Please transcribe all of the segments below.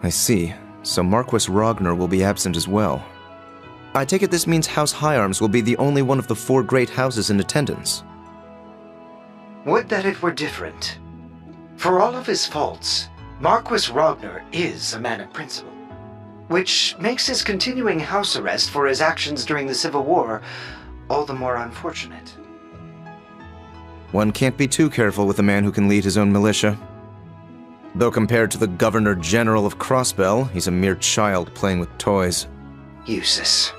I see. So Marquis Ragnar will be absent as well. I take it this means House Higharms will be the only one of the 4 great houses in attendance. Would that it were different. For all of his faults, Marquis Ragnar is a man of principle, which makes his continuing house arrest for his actions during the Civil War all the more unfortunate. One can't be too careful with a man who can lead his own militia. Though compared to the Governor General of Crossbell, he's a mere child playing with toys. Useless.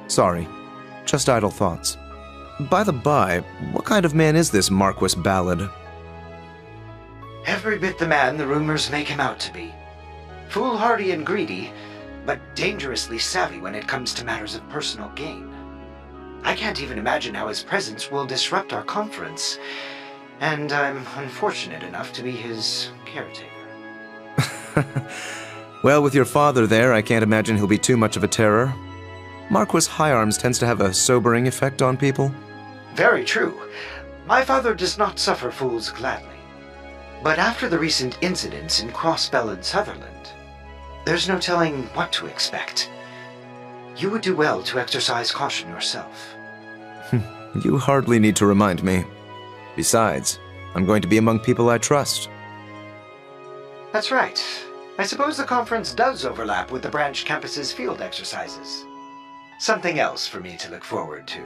Sorry, just idle thoughts. By the by, what kind of man is this Marquis Ballad? Every bit the man the rumors make him out to be. Foolhardy and greedy, but dangerously savvy when it comes to matters of personal gain. I can't even imagine how his presence will disrupt our conference, and I'm unfortunate enough to be his caretaker. Well, with your father there, I can't imagine he'll be too much of a terror. Marquis Higharms tends to have a sobering effect on people. Very true. My father does not suffer fools gladly. But after the recent incidents in Crossbell and Sutherland, there's no telling what to expect. You would do well to exercise caution yourself. You hardly need to remind me. Besides, I'm going to be among people I trust. That's right. I suppose the conference does overlap with the branch campus's field exercises. Something else for me to look forward to.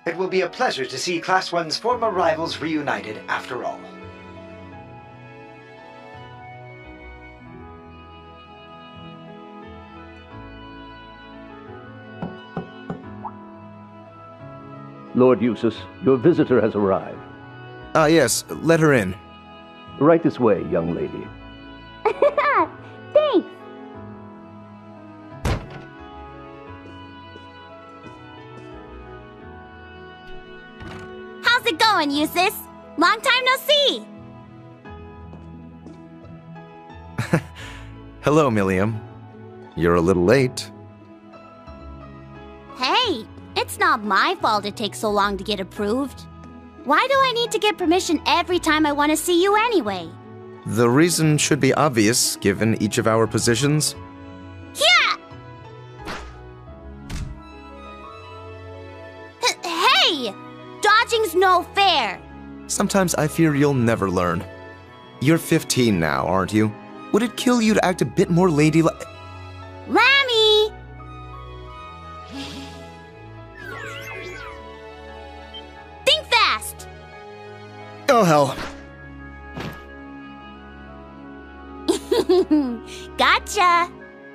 It will be a pleasure to see Class 1's former rivals reunited after all. Lord Eustace, your visitor has arrived. Ah, yes, let her in. Right this way, young lady. Thanks! How's it going, Eustace? Long time no see! Hello, Milliam. You're a little late. Hey, it's not my fault it takes so long to get approved. Why do I need to get permission every time I want to see you anyway? The reason should be obvious, given each of our positions. Yeah! Hey! Dodging's no fair! Sometimes I fear you'll never learn. You're 15 now, aren't you? Would it kill you to act a bit more ladylike? Lammy! Think fast! Oh, hell. Gotcha!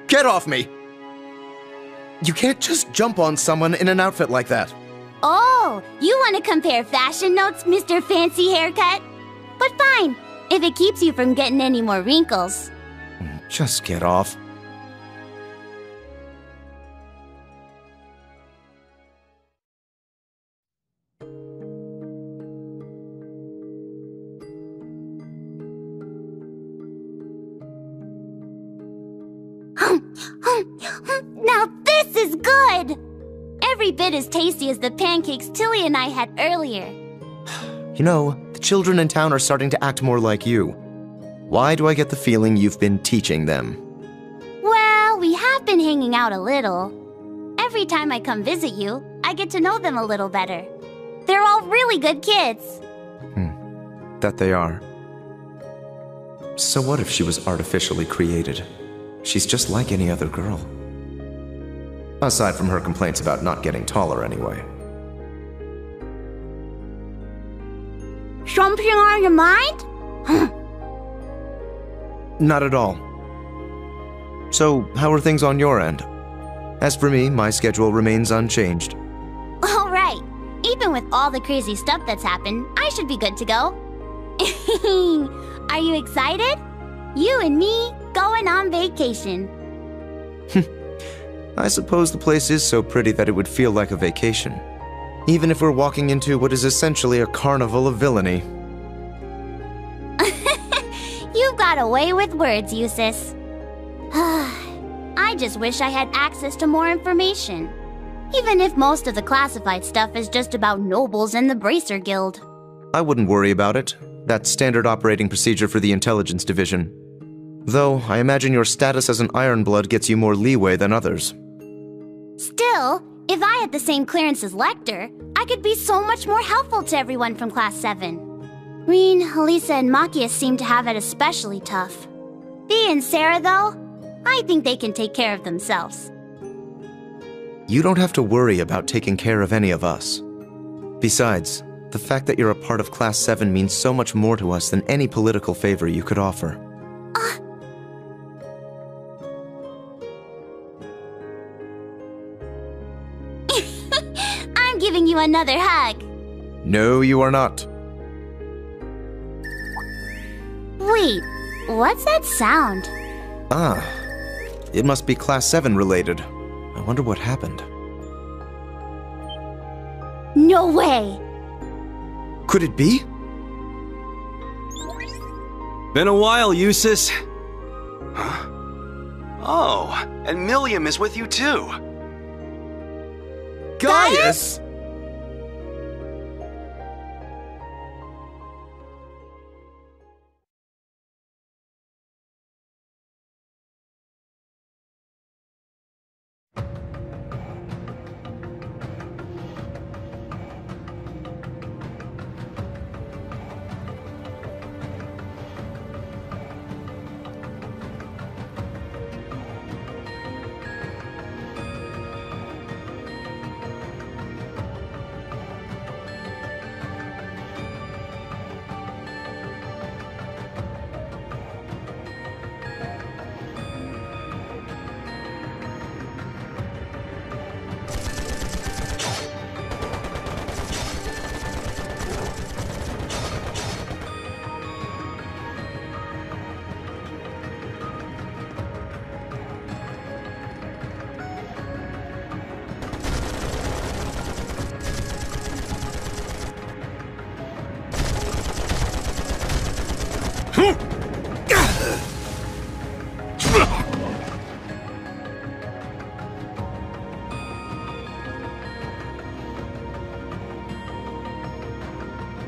Get off me! You can't just jump on someone in an outfit like that. Oh, you want to compare fashion notes, Mr. Fancy Haircut? But fine, if it keeps you from getting any more wrinkles. Just get off. Now this is good! Every bit as tasty as the pancakes Tilly and I had earlier. You know, the children in town are starting to act more like you. Why do I get the feeling you've been teaching them? Well, we have been hanging out a little. Every time I come visit you, I get to know them a little better. They're all really good kids. That they are. So what if she was artificially created? She's just like any other girl. Aside from her complaints about not getting taller anyway. Something on your mind? Not at all. So, how are things on your end? As for me, my schedule remains unchanged. All right. Even with all the crazy stuff that's happened, I should be good to go. Are you excited? You and me going on vacation. I suppose the place is so pretty that it would feel like a vacation. Even if we're walking into what is essentially a carnival of villainy. You've got a way with words, Eustace. I just wish I had access to more information. Even if most of the classified stuff is just about nobles and the Bracer Guild. I wouldn't worry about it. That's standard operating procedure for the Intelligence Division. Though, I imagine your status as an Ironblood gets you more leeway than others. Still, if I had the same clearance as Lecter, I could be so much more helpful to everyone from Class 7. Rean, Elisa, and Machias seem to have it especially tough. Bea and Sarah, though, I think they can take care of themselves. You don't have to worry about taking care of any of us. Besides, the fact that you're a part of Class 7 means so much more to us than any political favor you could offer. I'm giving you another hug. No, you are not. Wait, what's that sound? Ah, it must be Class 7 related. I wonder what happened. No way! Could it be? Been a while, Eustace. Huh? Oh, and Milliam is with you too. Gaius!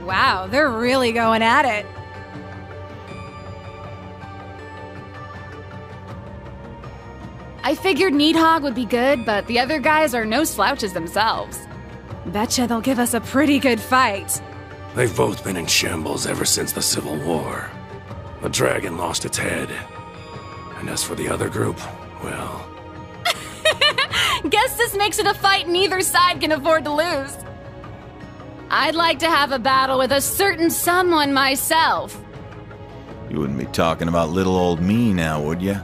Wow, they're really going at it. I figured Needhog would be good, but the other guys are no slouches themselves. Betcha they'll give us a pretty good fight. They've both been in shambles ever since the Civil War. The dragon lost its head. And as for the other group, well... Guess this makes it a fight neither side can afford to lose. I'd like to have a battle with a certain someone myself. You wouldn't be talking about little old me now, would you?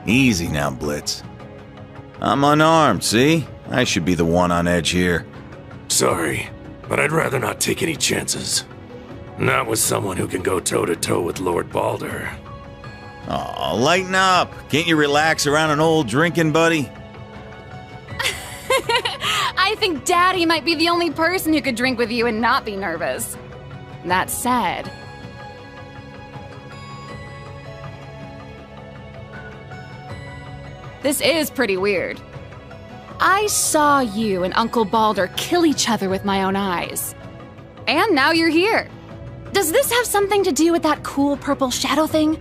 Easy now, Blitz. I'm unarmed, see? I should be the one on edge here. Sorry, but I'd rather not take any chances. Not with someone who can go toe-to-toe with Lord Balder. Aw, lighten up. Can't you relax around an old drinking buddy? I think Daddy might be the only person who could drink with you and not be nervous. That said... This is pretty weird. I saw you and Uncle Balder kill each other with my own eyes. And now you're here. Does this have something to do with that cool purple shadow thing?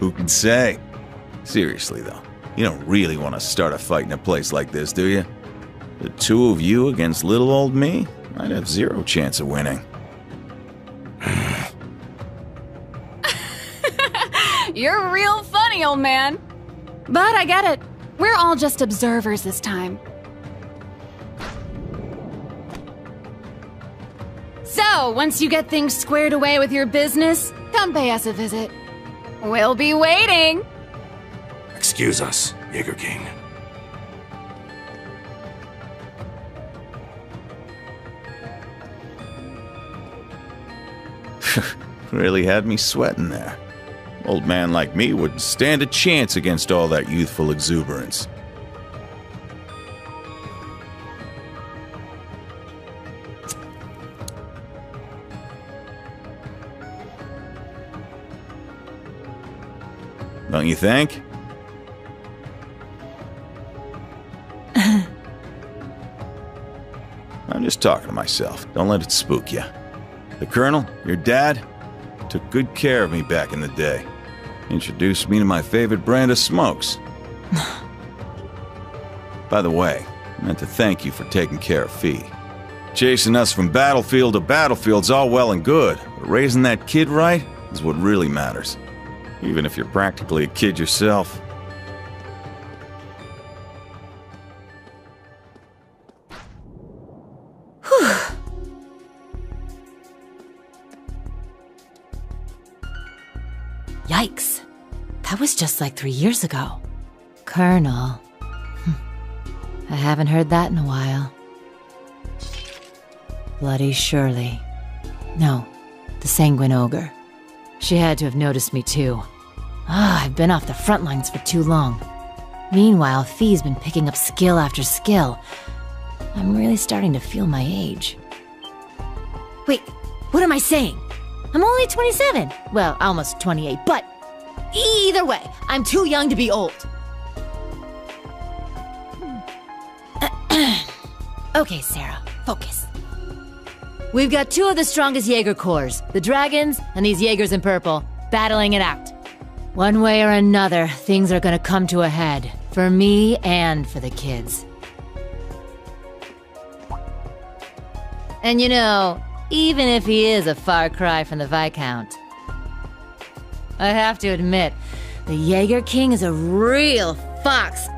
Who can say? Seriously, though, you don't really want to start a fight in a place like this, do you? The two of you against little old me? I'd have zero chance of winning. You're real funny, old man. But I get it. We're all just observers this time. So, once you get things squared away with your business, come pay us a visit. We'll be waiting. Excuse us, Jaeger King. Really had me sweating there. Old man like me wouldn't stand a chance against all that youthful exuberance. Don't you think? I'm just talking to myself. Don't let it spook you. The Colonel, your dad, took good care of me back in the day. Introduced me to my favorite brand of smokes. By the way, I meant to thank you for taking care of Fee. Chasing us from battlefield to battlefield's all well and good, but raising that kid right is what really matters. Even if you're practically a kid yourself. Yikes. That was just like 3 years ago. Colonel. I haven't heard that in a while. Bloody Shirley. No, the Sanguine Ogre. She had to have noticed me too. I've been off the front lines for too long. Meanwhile, Fee's been picking up skill after skill. I'm really starting to feel my age. Wait, what am I saying? I'm only 27. Well, almost 28, but either way, I'm too young to be old. Okay, Sarah, focus. We've got two of the strongest Jaeger corps, the Dragons and these Jaegers in purple, battling it out. One way or another, things are gonna come to a head, for me and for the kids. And you know, even if he is a far cry from the Viscount, I have to admit, the Jaeger King is a real fox.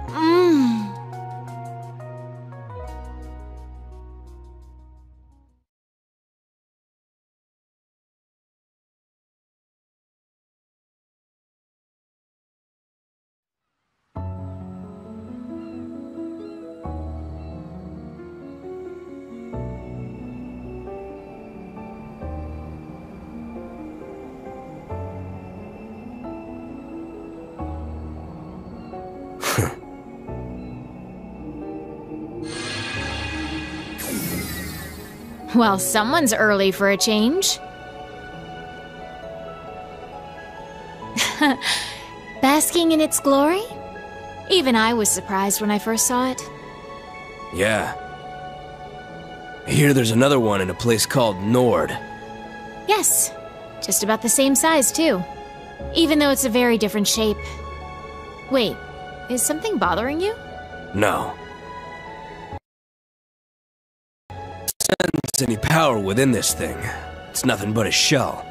Well, someone's early for a change. Basking in its glory? Even I was surprised when I first saw it. Yeah. I hear there's another one in a place called Nord. Yes, just about the same size, too. Even though it's a very different shape. Wait, is something bothering you? No. Sense any power within this thing. It's nothing but a shell.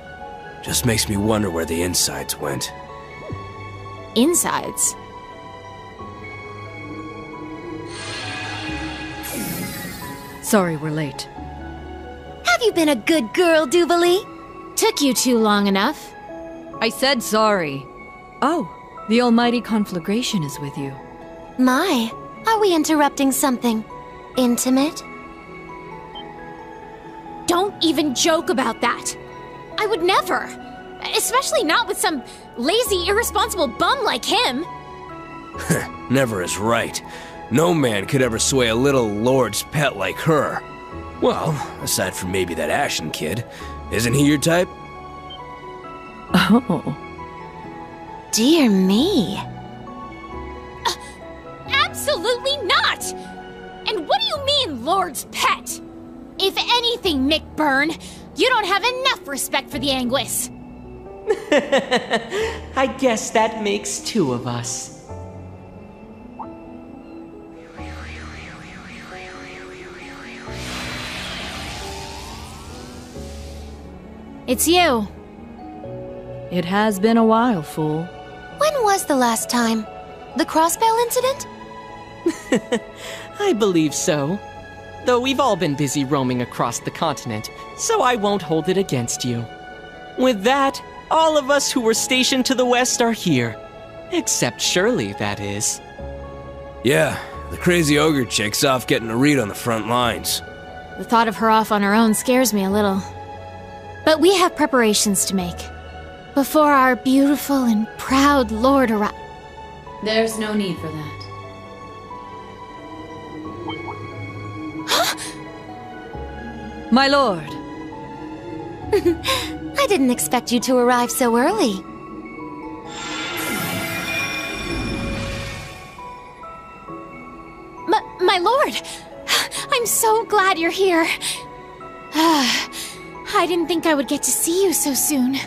Just makes me wonder where the insides went. Insides? Sorry we're late. Have you been a good girl, Duvalie? Took you too long enough. I said sorry. Oh, the almighty conflagration is with you. My, are we interrupting something intimate? Don't even joke about that. I would never. Especially not with some lazy, irresponsible bum like him. Never is right. No man could ever sway a little lord's pet like her. Well, aside from maybe that Ashen kid. Isn't he your type? Oh. Dear me. Absolutely not! And what do you mean, Lord's pet? If anything, Mick Byrne, you don't have enough respect for the Anguis. I guess that makes two of us. It's you. It has been a while, fool. When was the last time? The crossbell incident? I believe so. Though we've all been busy roaming across the continent, so I won't hold it against you. With that, all of us who were stationed to the west are here. Except Shirley, that is. Yeah, the crazy ogre chick's off getting a read on the front lines. The thought of her off on her own scares me a little. But we have preparations to make. Before our beautiful and proud lord arrives. There's no need for that. My lord! I didn't expect you to arrive so early. my lord! I'm so glad you're here. I didn't think I would get to see you so soon.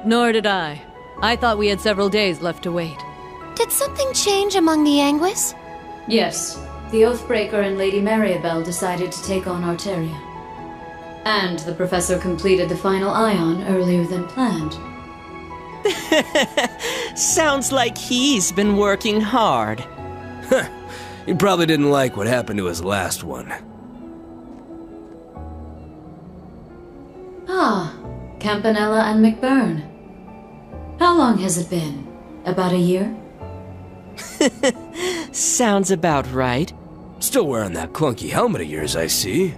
Nor did I. I thought we had several days left to wait. Did something change among the Anguis? Yes. The Oathbreaker and Lady Maribel decided to take on Arteria. And the Professor completed the final ion earlier than planned. Sounds like he's been working hard. He probably didn't like what happened to his last one. Ah, Campanella and McBurn. How long has it been? About a year? Sounds about right. Still wearing that clunky helmet of yours, I see.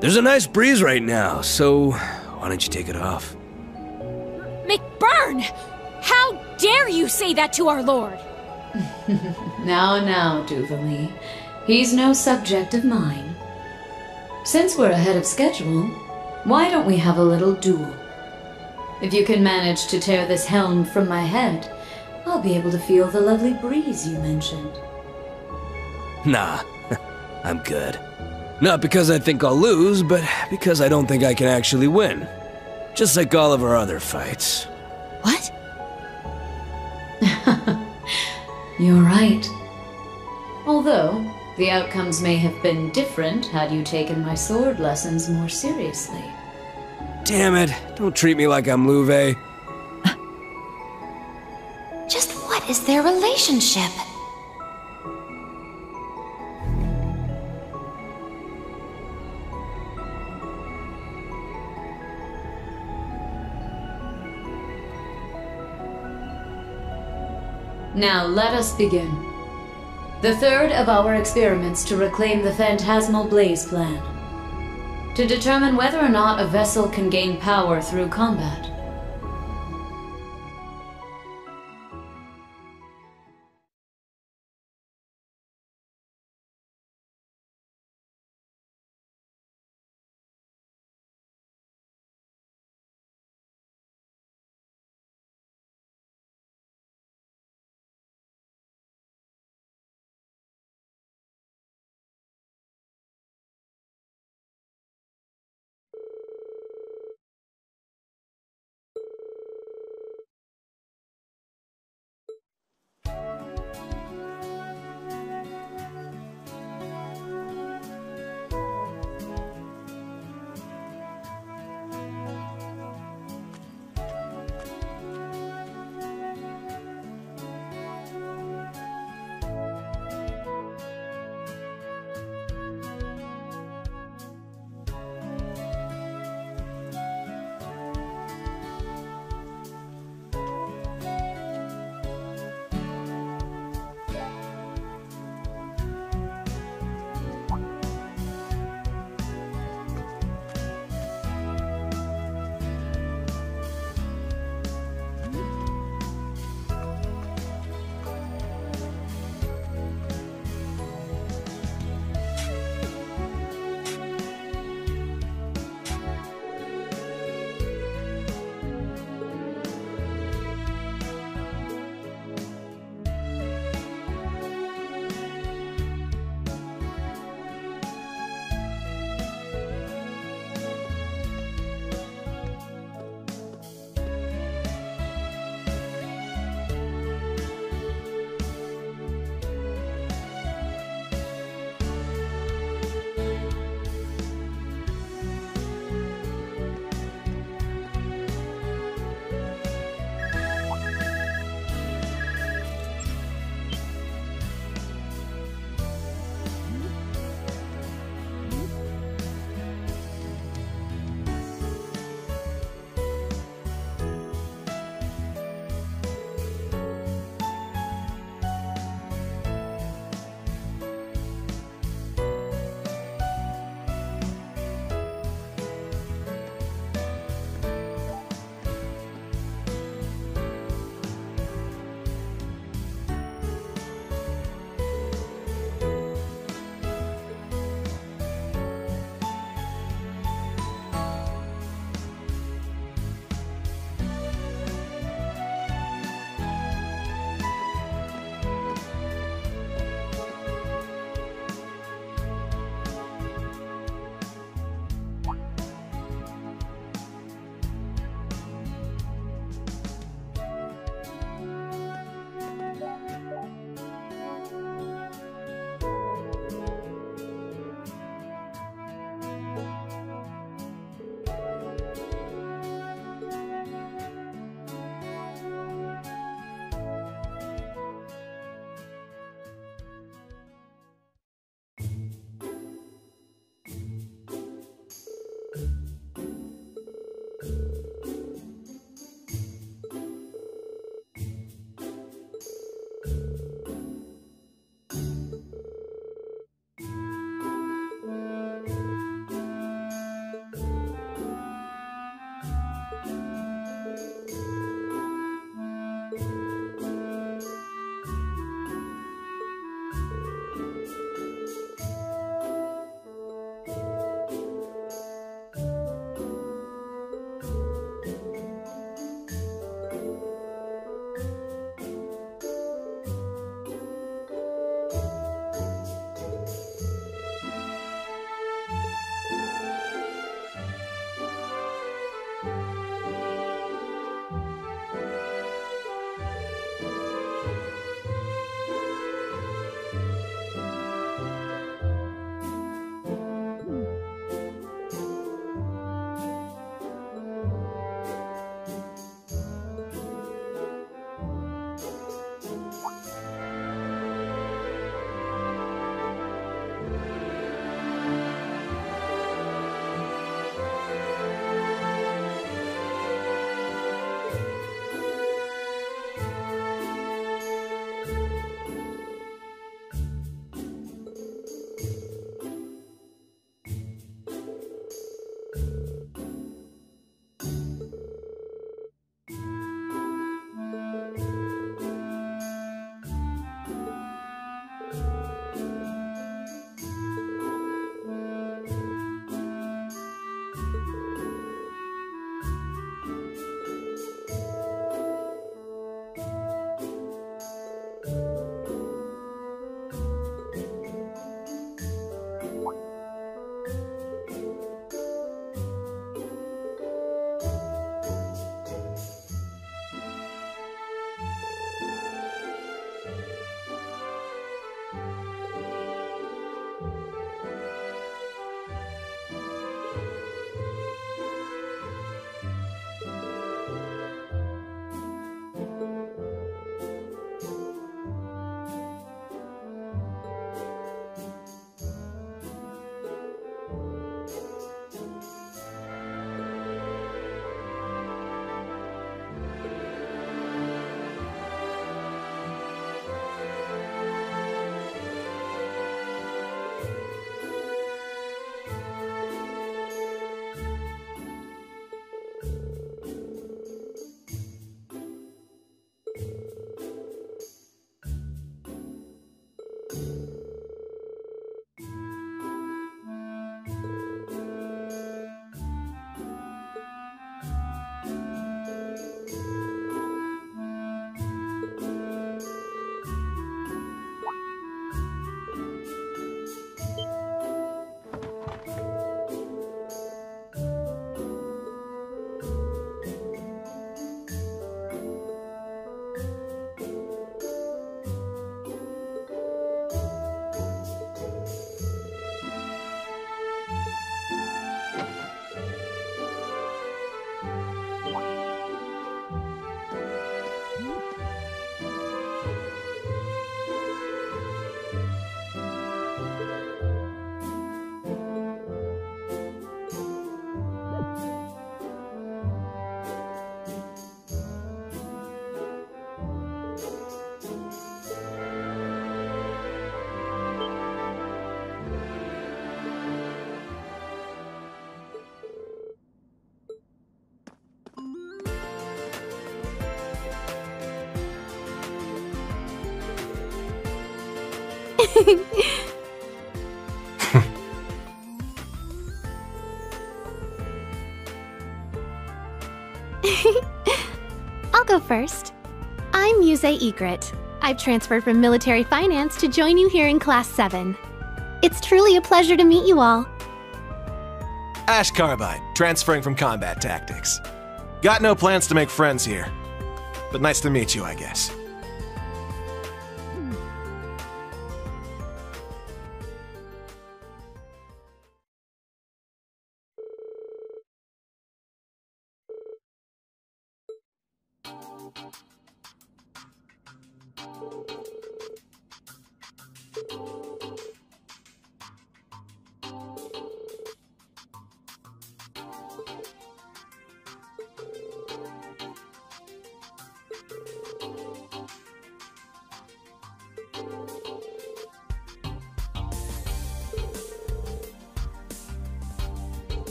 There's a nice breeze right now, so why don't you take it off? McBurn! How dare you say that to our lord? Now, Duvalie. He's no subject of mine. Since we're ahead of schedule, why don't we have a little duel? If you can manage to tear this helm from my head, I'll be able to feel the lovely breeze you mentioned. Nah, I'm good. Not because I think I'll lose, but because I don't think I can actually win. Just like all of our other fights. What? You're right. Although, the outcomes may have been different had you taken my sword lessons more seriously. Damn it, don't treat me like I'm Louve. Just what is their relationship? Now let us begin. The third of our experiments to reclaim the Phantasmal Blaze Plan. To determine whether or not a vessel can gain power through combat. I'll go first. I'm Muse Egret. I've transferred from military finance to join you here in Class 7. It's truly a pleasure to meet you all. Ash Carbide, transferring from combat tactics. Got no plans to make friends here, but nice to meet you, I guess.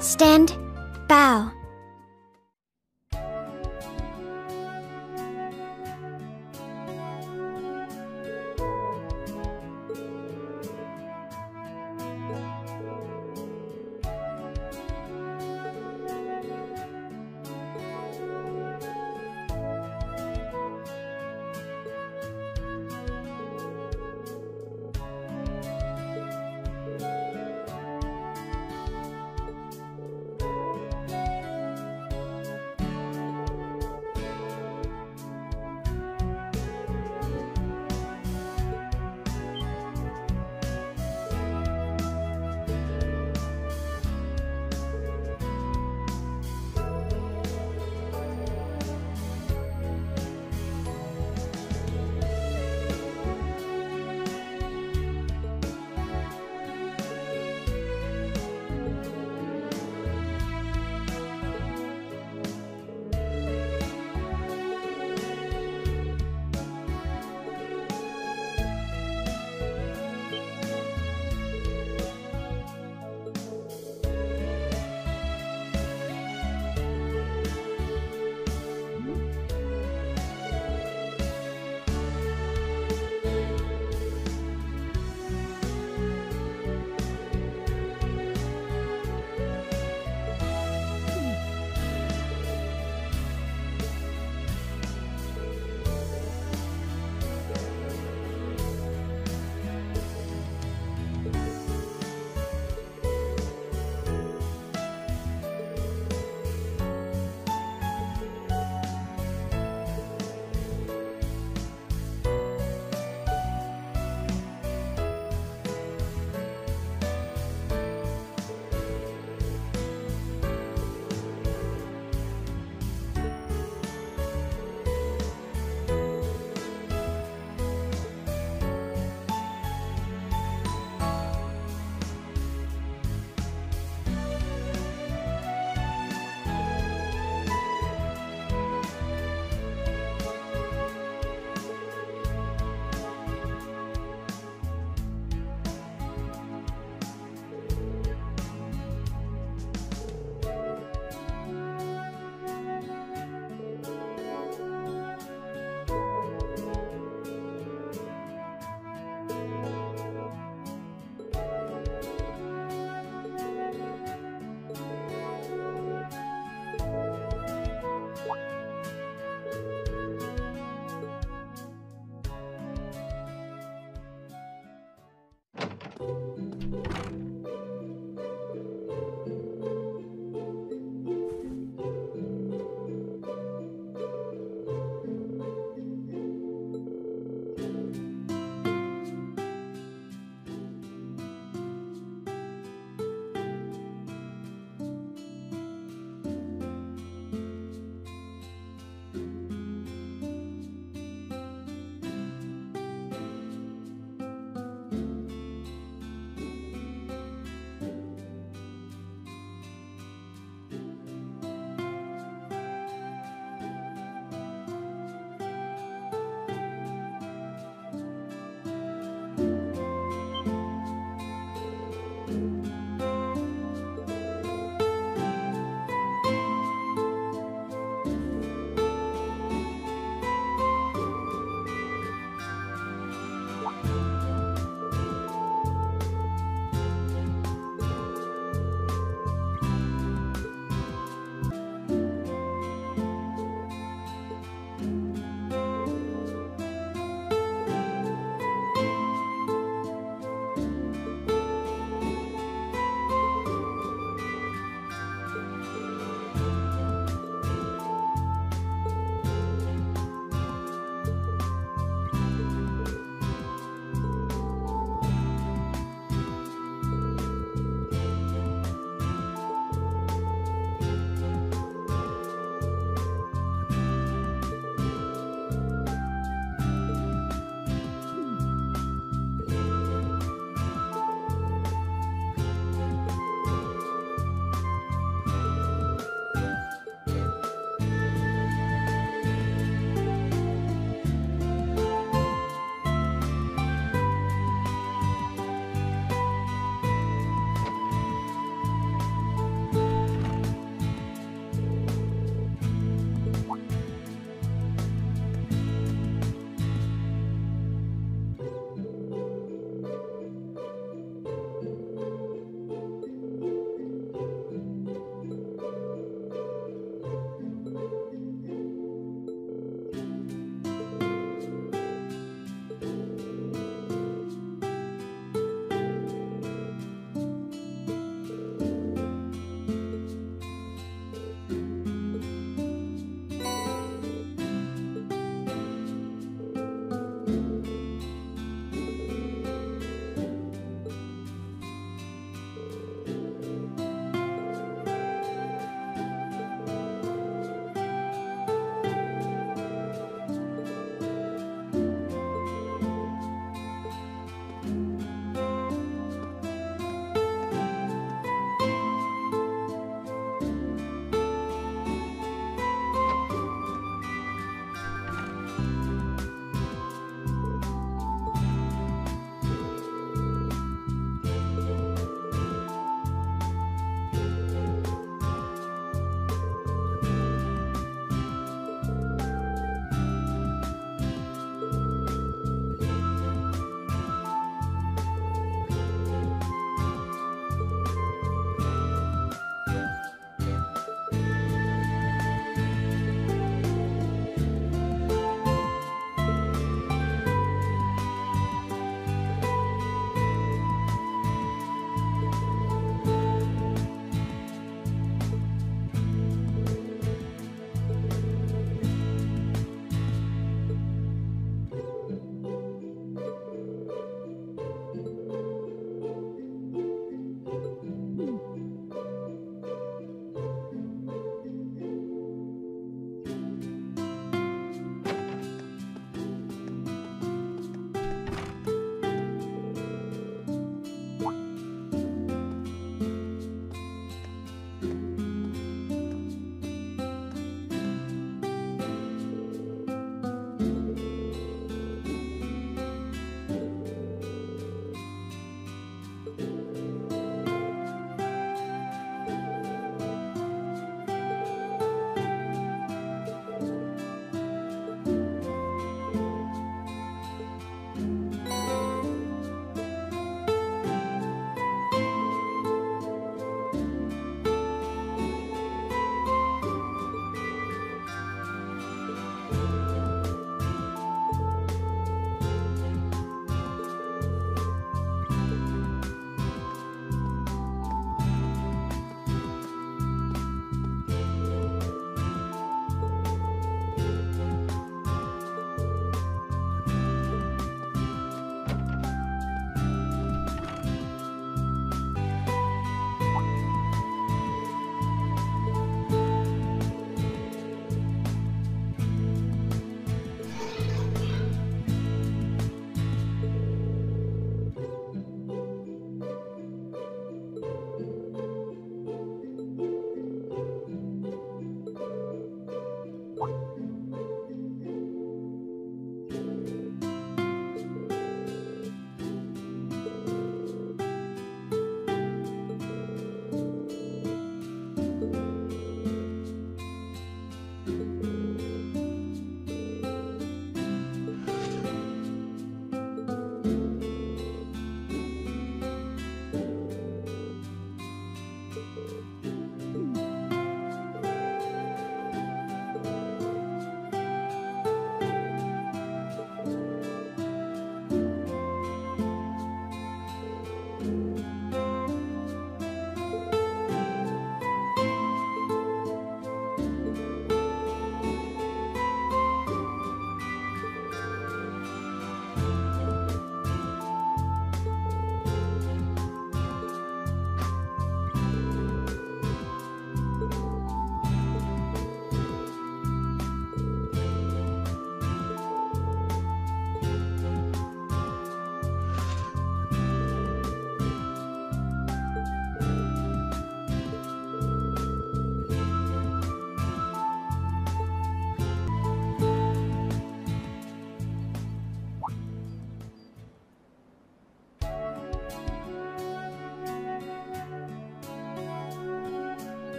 Stand. Bow.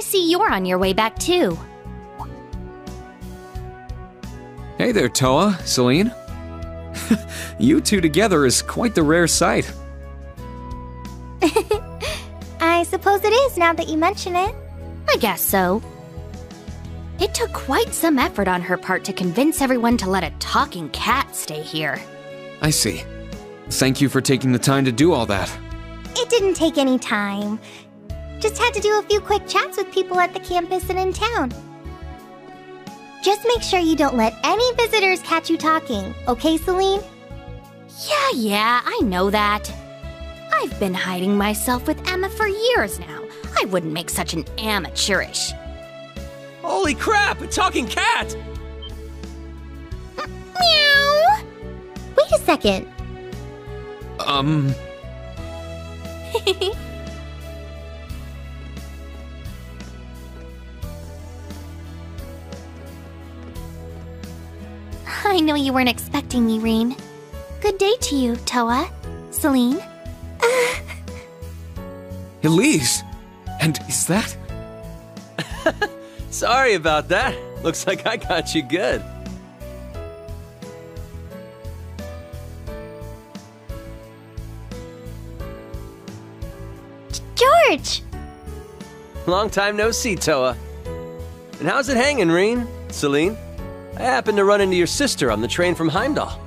see you're on your way back too. Hey there, Towa, Celine. You two together is quite the rare sight. I suppose it is now that you mention it. I guess so. It took quite some effort on her part to convince everyone to let a talking cat stay here. I see. Thank you for taking the time to do all that. It didn't take any time. Just had to do a few quick chats with people at the campus and in town. Just make sure you don't let any visitors catch you talking, okay, Celine? Yeah, I know that. I've been hiding myself with Emma for years now. I wouldn't make such an amateurish. Holy crap, a talking cat! Meow! Wait a second. I know you weren't expecting me, Rean. Good day to you, Towa. Celine? Elise! And is that? Sorry about that. Looks like I got you good. George! Long time no see, Towa. And how's it hanging, Rean? Celine? I happened to run into your sister on the train from Heimdall.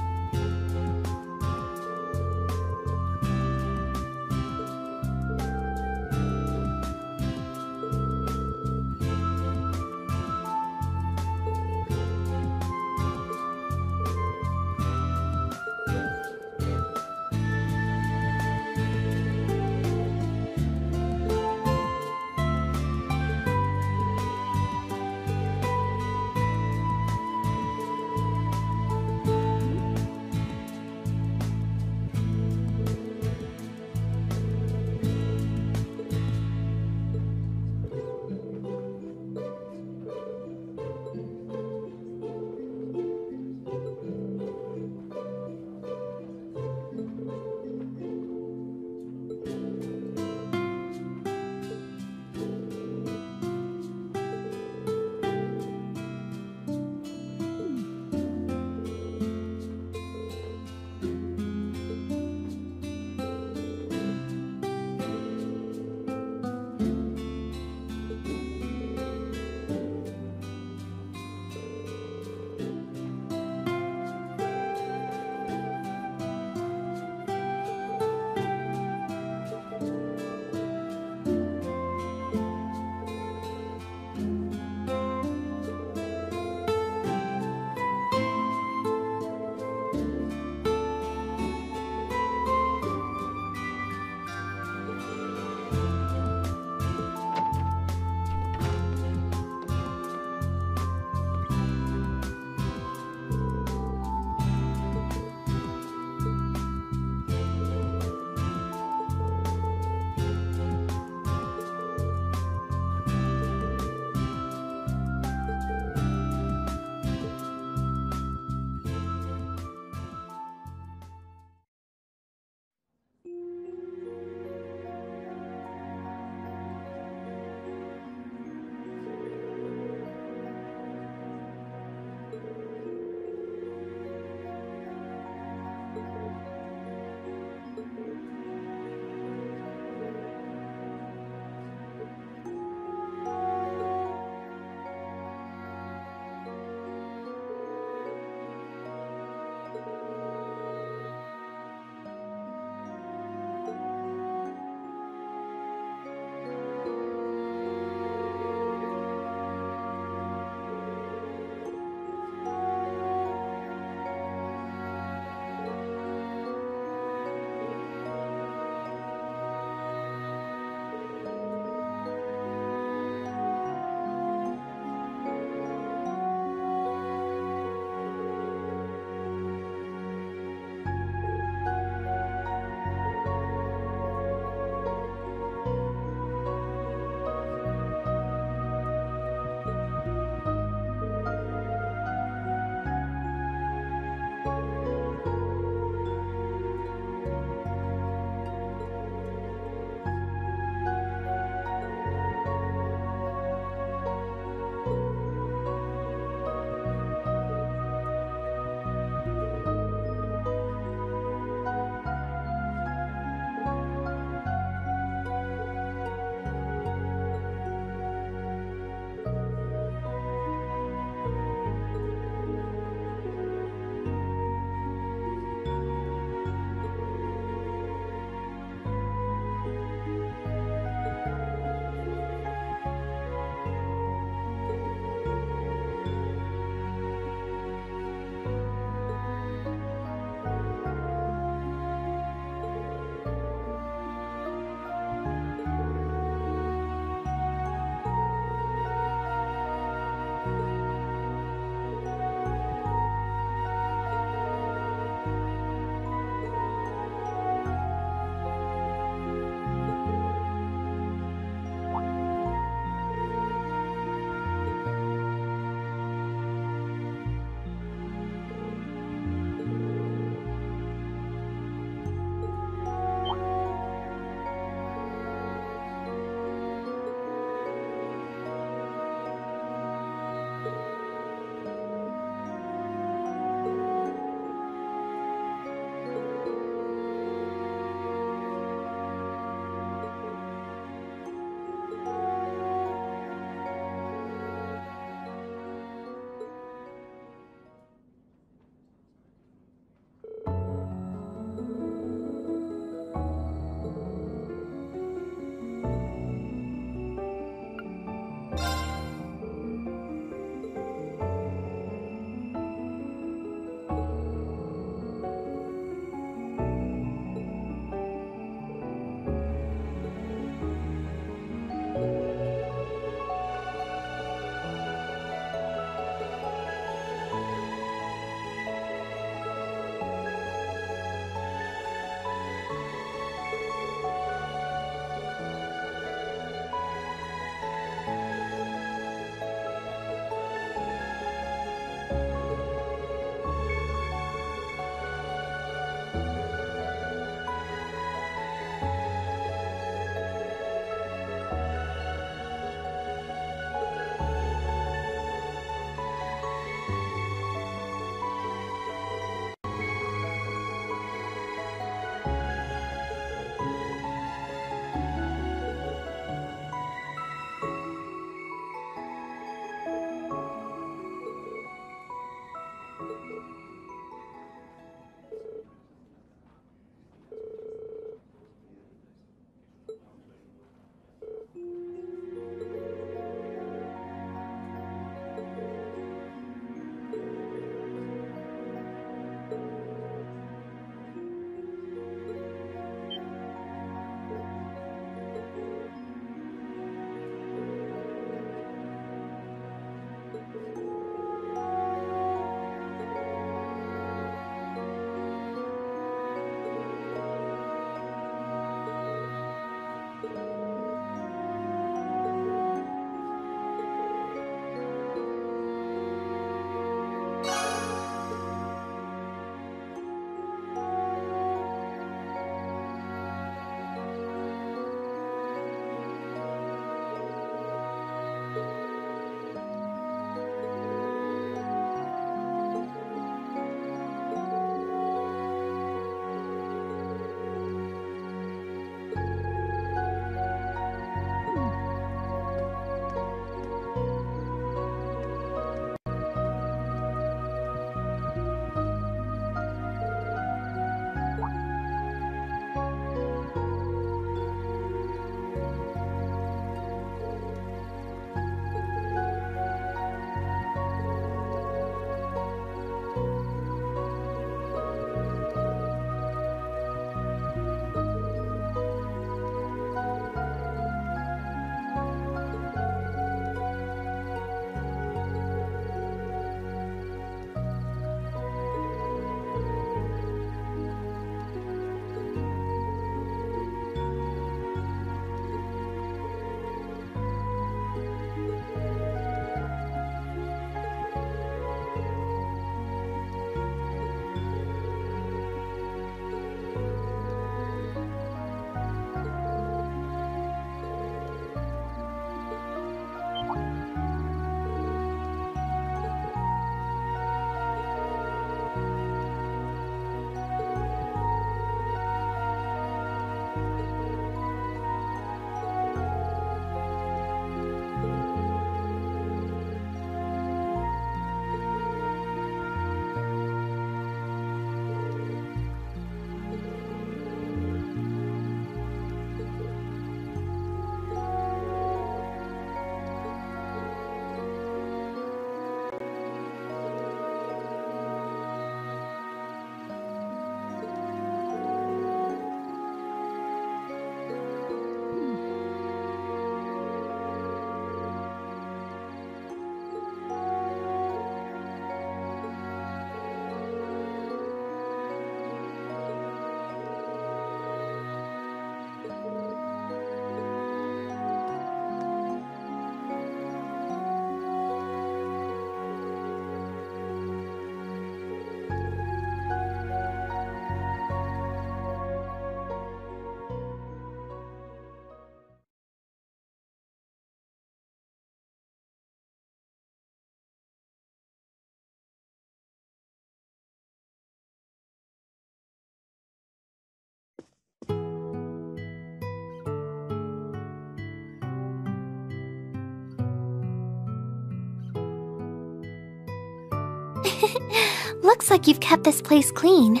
Looks like you've kept this place clean.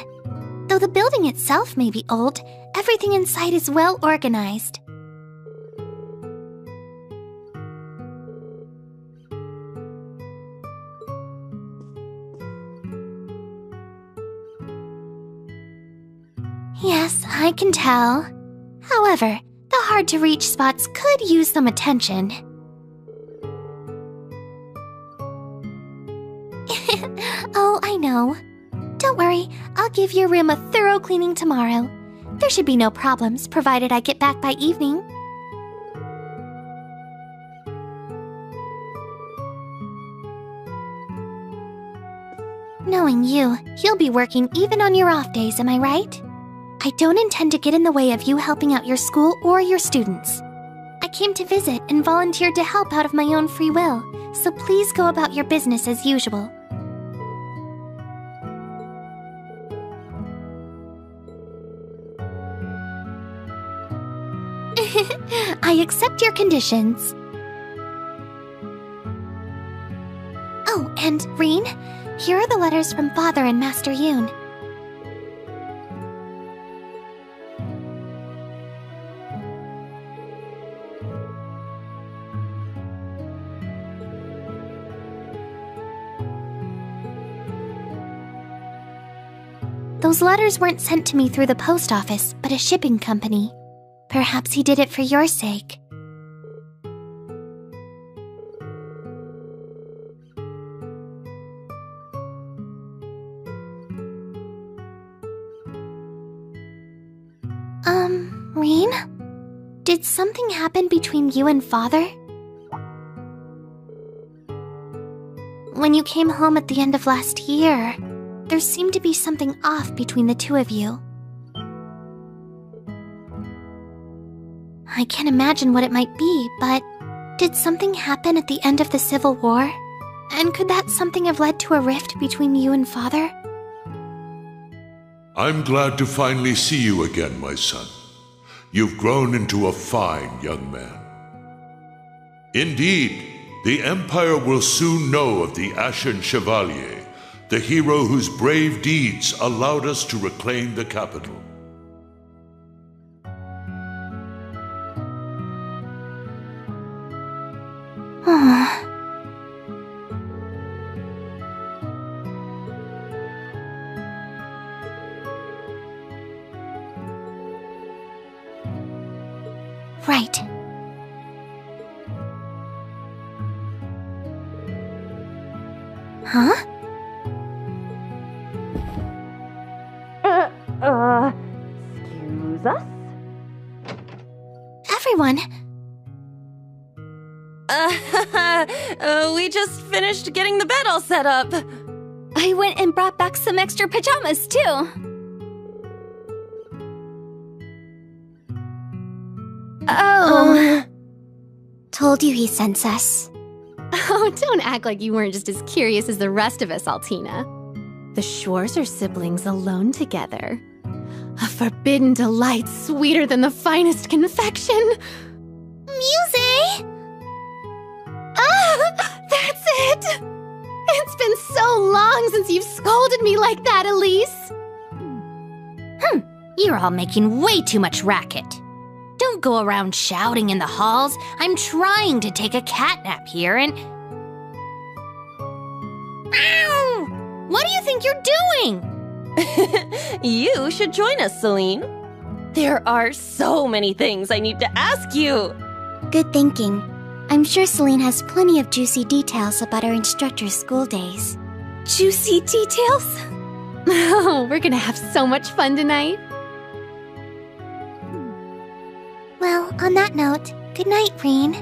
Though the building itself may be old, everything inside is well organized. Yes, I can tell. However, the hard-to-reach spots could use some attention. Oh, I know. Don't worry, I'll give your room a thorough cleaning tomorrow. There should be no problems, provided I get back by evening. Knowing you, you'll be working even on your off days, am I right? I don't intend to get in the way of you helping out your school or your students. I came to visit and volunteered to help out of my own free will, so please go about your business as usual. I accept your conditions. Oh, and Rean, Here are the letters from Father and Master Yoon. Those letters weren't sent to me through the post office, but a shipping company. Perhaps he did it for your sake. Rean? Did something happen between you and Father? When you came home at the end of last year, there seemed to be something off between the two of you. I can't imagine what it might be, but did something happen at the end of the Civil War? And could that something have led to a rift between you and Father? I'm glad to finally see you again, my son. You've grown into a fine young man. Indeed, the Empire will soon know of the Ashen Chevalier, the hero whose brave deeds allowed us to reclaim the capital. Right. Huh? Excuse us? Everyone! We just finished getting the bed all set up. I went and brought back some extra pajamas, too. Oh. Told you he sends us. Oh, don't act like you weren't just as curious as the rest of us, Altina. The Schwarzer siblings alone together. A forbidden delight sweeter than the finest confection. Muse! Ah, that's it! It's been so long since you've scolded me like that, Elise. You're all making way too much racket. Don't go around shouting in the halls. I'm trying to take a catnap here and... Ow! What do you think you're doing? You should join us, Celine. There are so many things I need to ask you. Good thinking. I'm sure Celine has plenty of juicy details about our instructor's school days. Juicy details? Oh, we're gonna have so much fun tonight. Well, on that note, good night, Rean.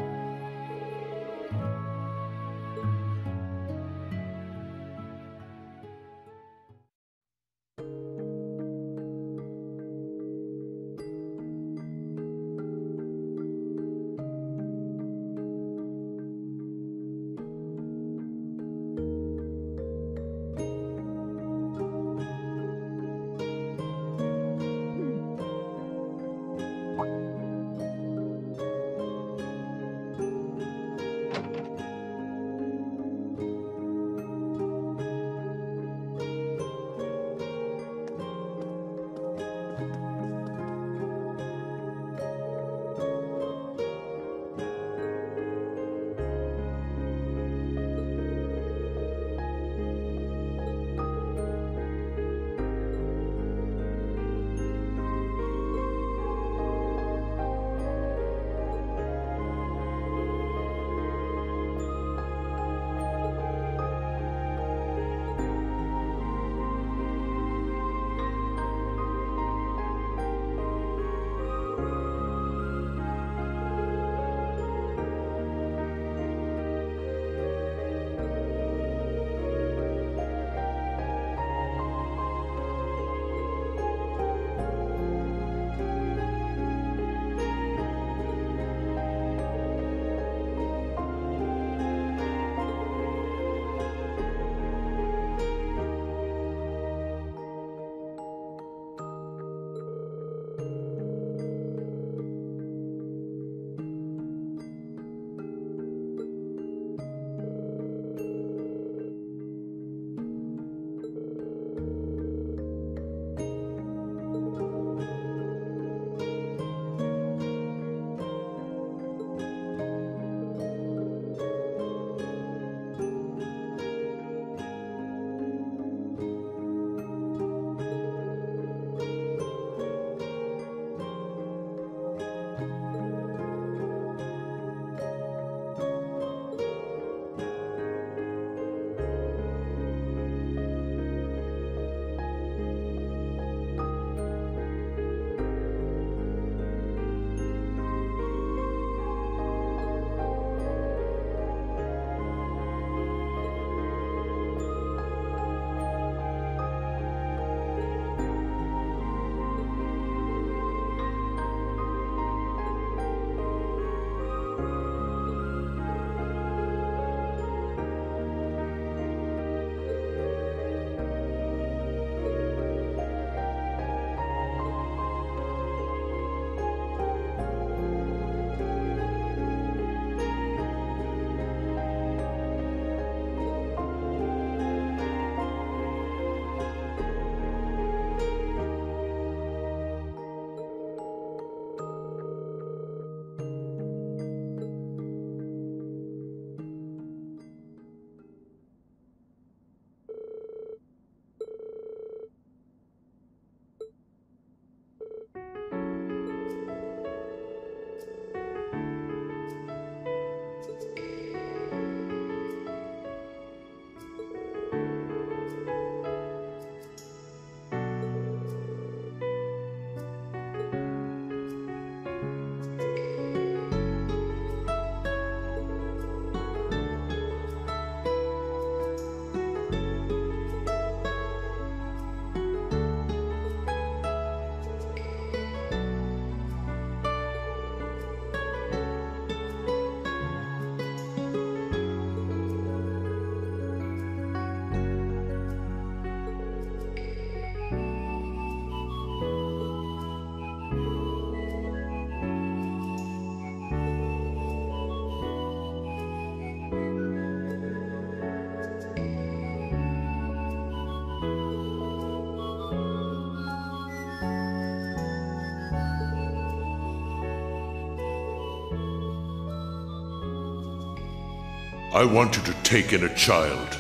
I want you to take in a child.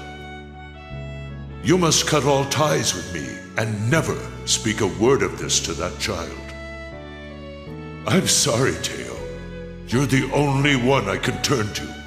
You must cut all ties with me and never speak a word of this to that child. I'm sorry, Teo. You're the only one I can turn to.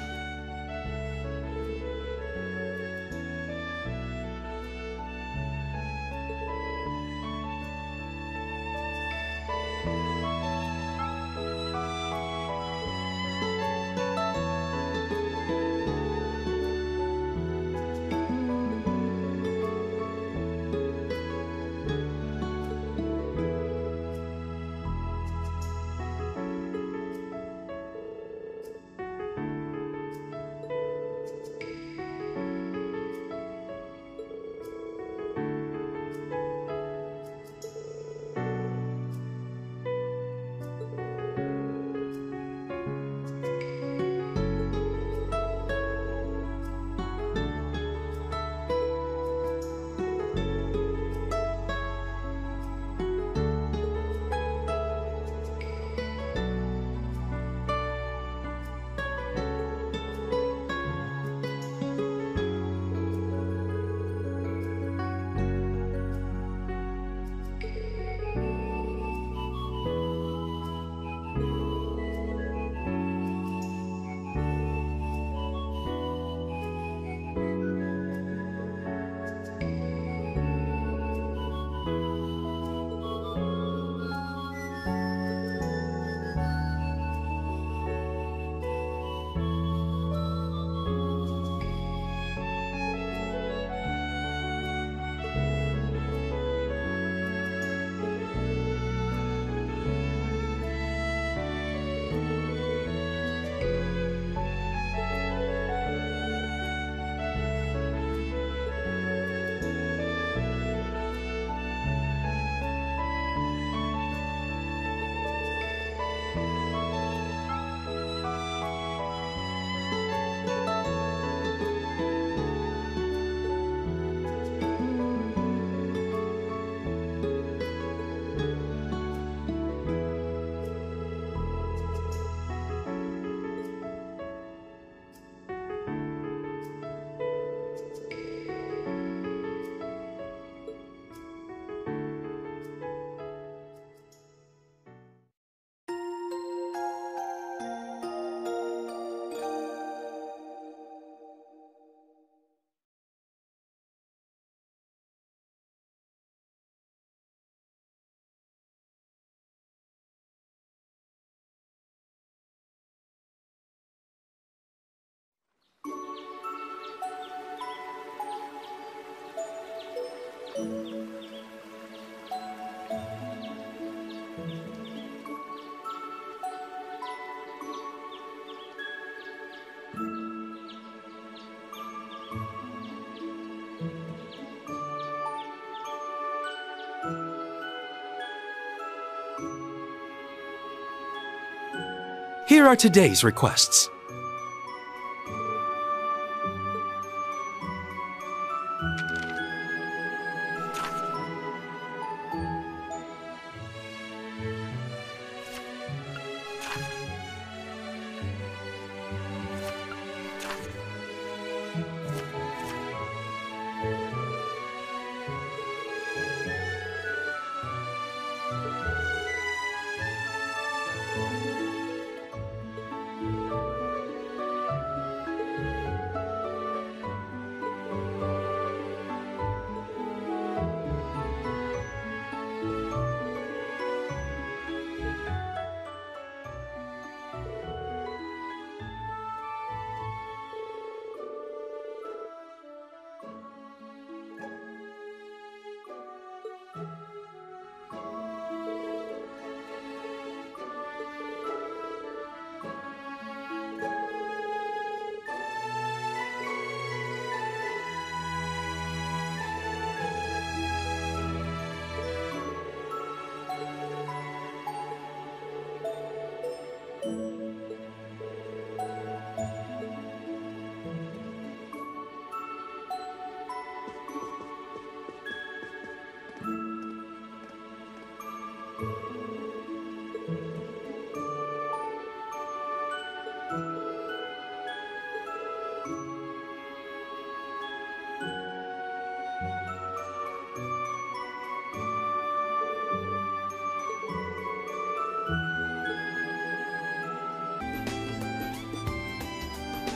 Here are today's requests.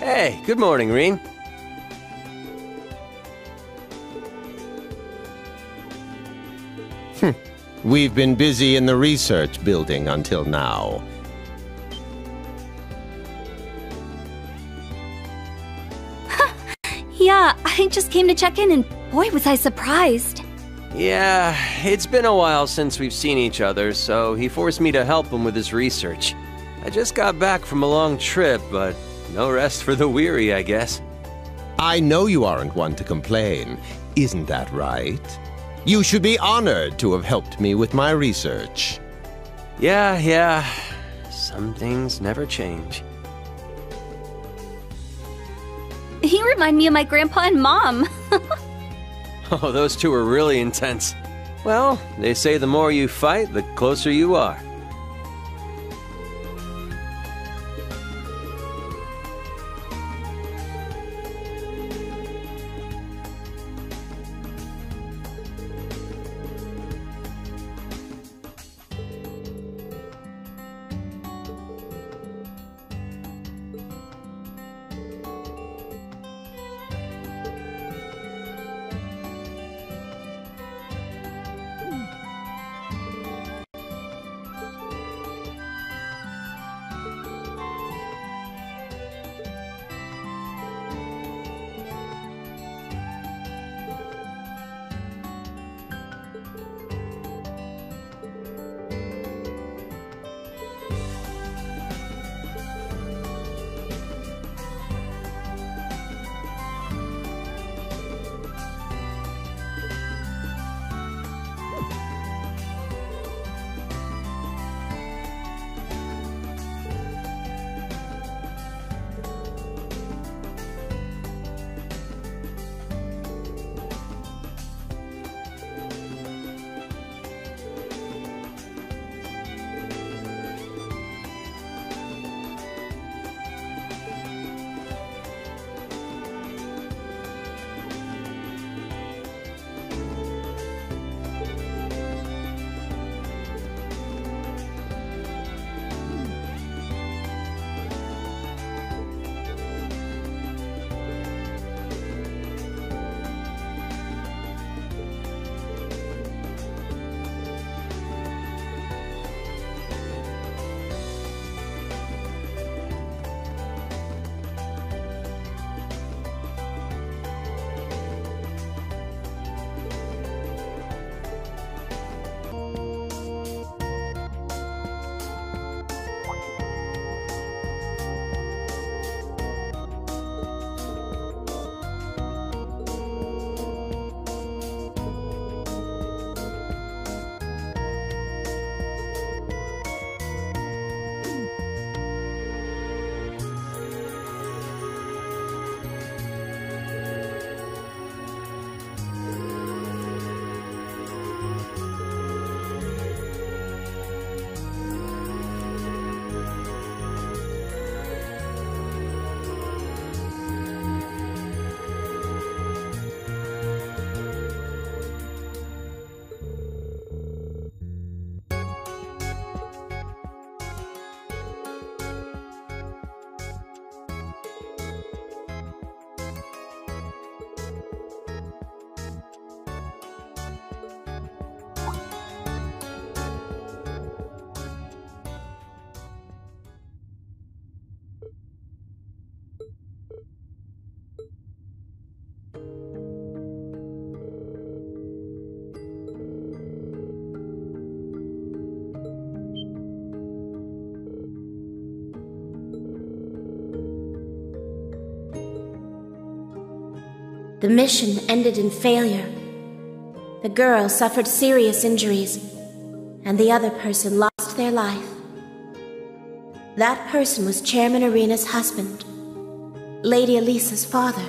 Hey, good morning, Rean. We've been busy in the research building until now. Yeah, I just came to check in and boy was I surprised. Yeah, it's been a while since we've seen each other, so he forced me to help him with his research. I just got back from a long trip, but no rest for the weary, I guess. I know you aren't one to complain. Isn't that right? You should be honored to have helped me with my research. Yeah. Some things never change. You remind me of my grandpa and mom. Oh, those two are really intense. Well, they say the more you fight, the closer you are. The mission ended in failure. The girl suffered serious injuries, and the other person lost their life. That person was Chairman Arena's husband, Lady Elisa's father.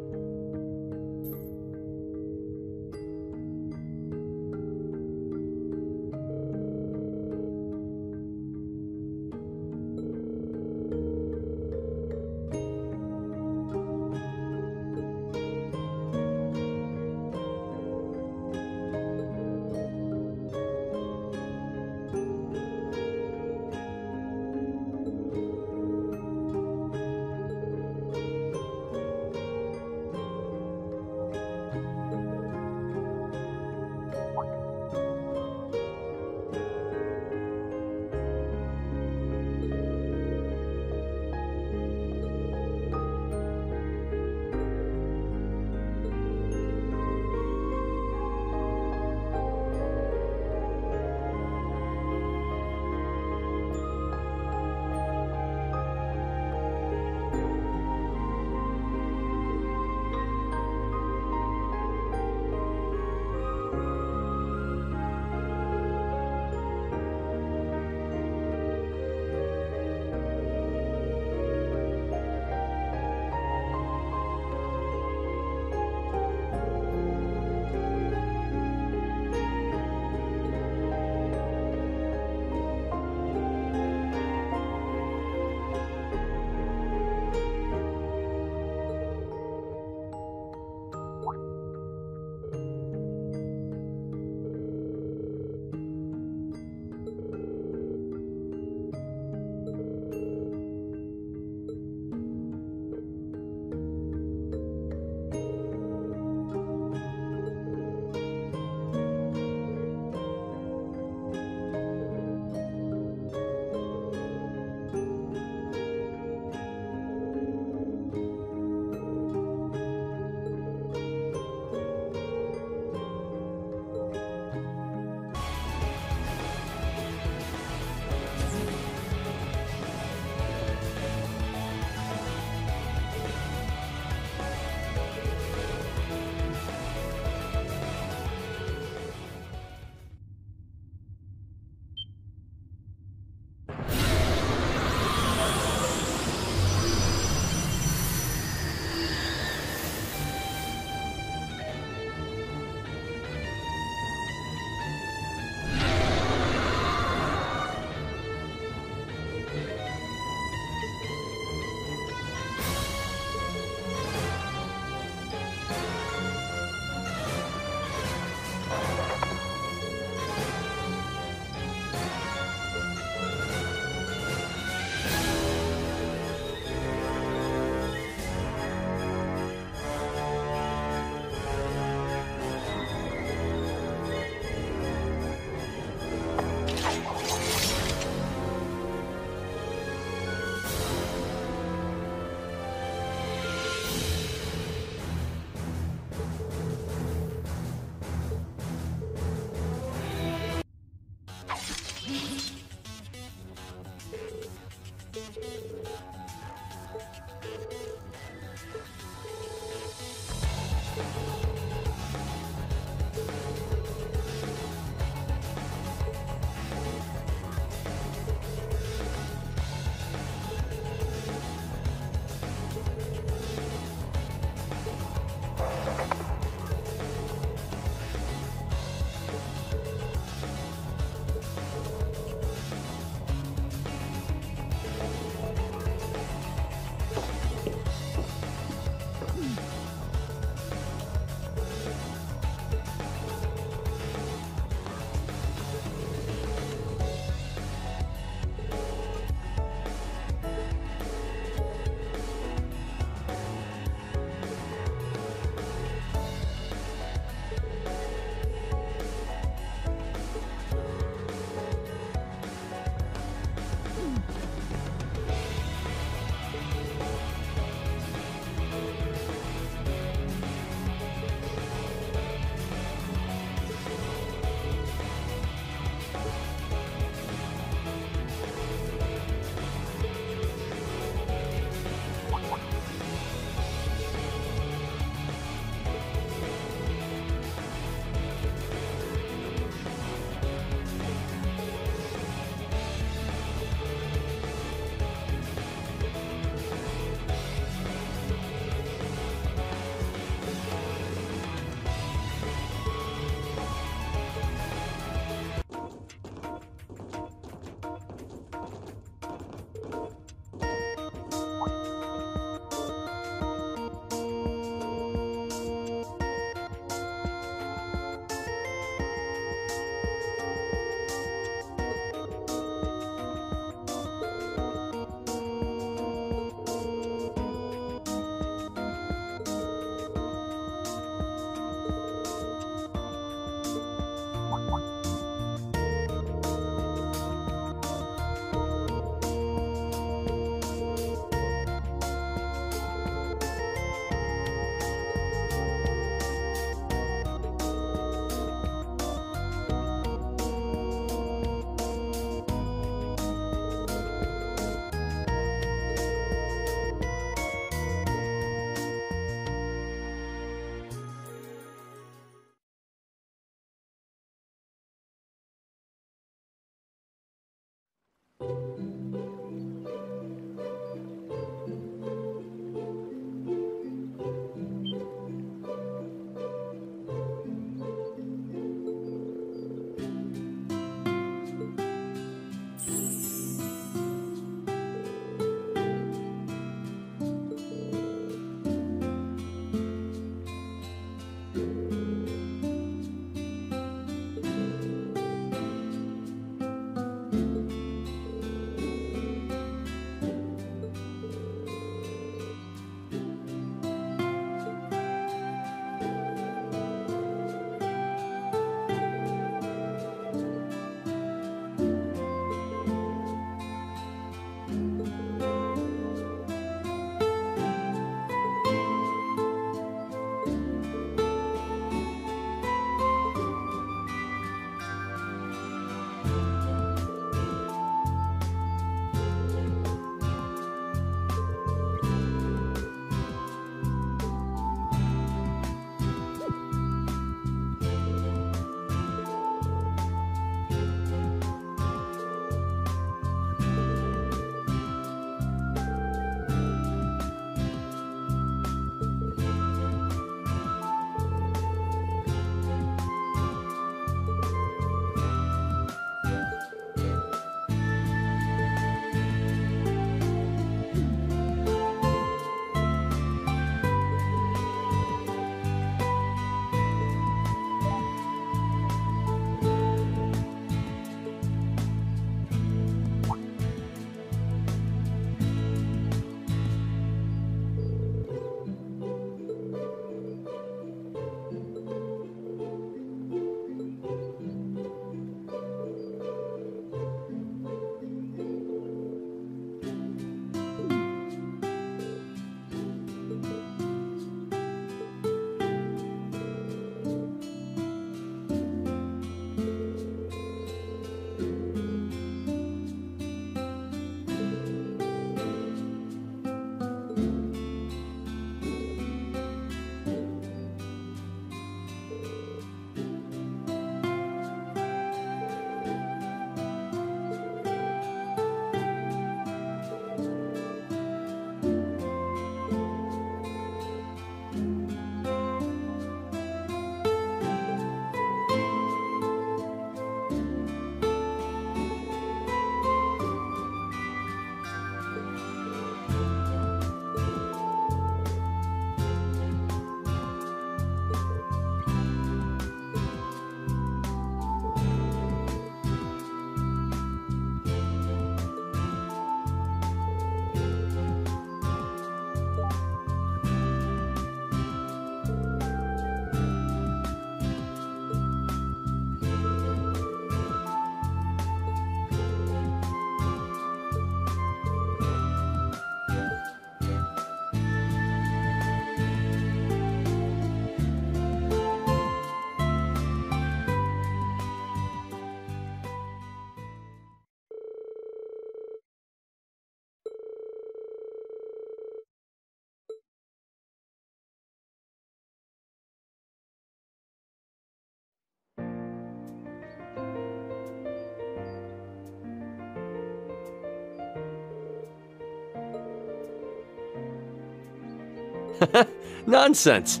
Nonsense.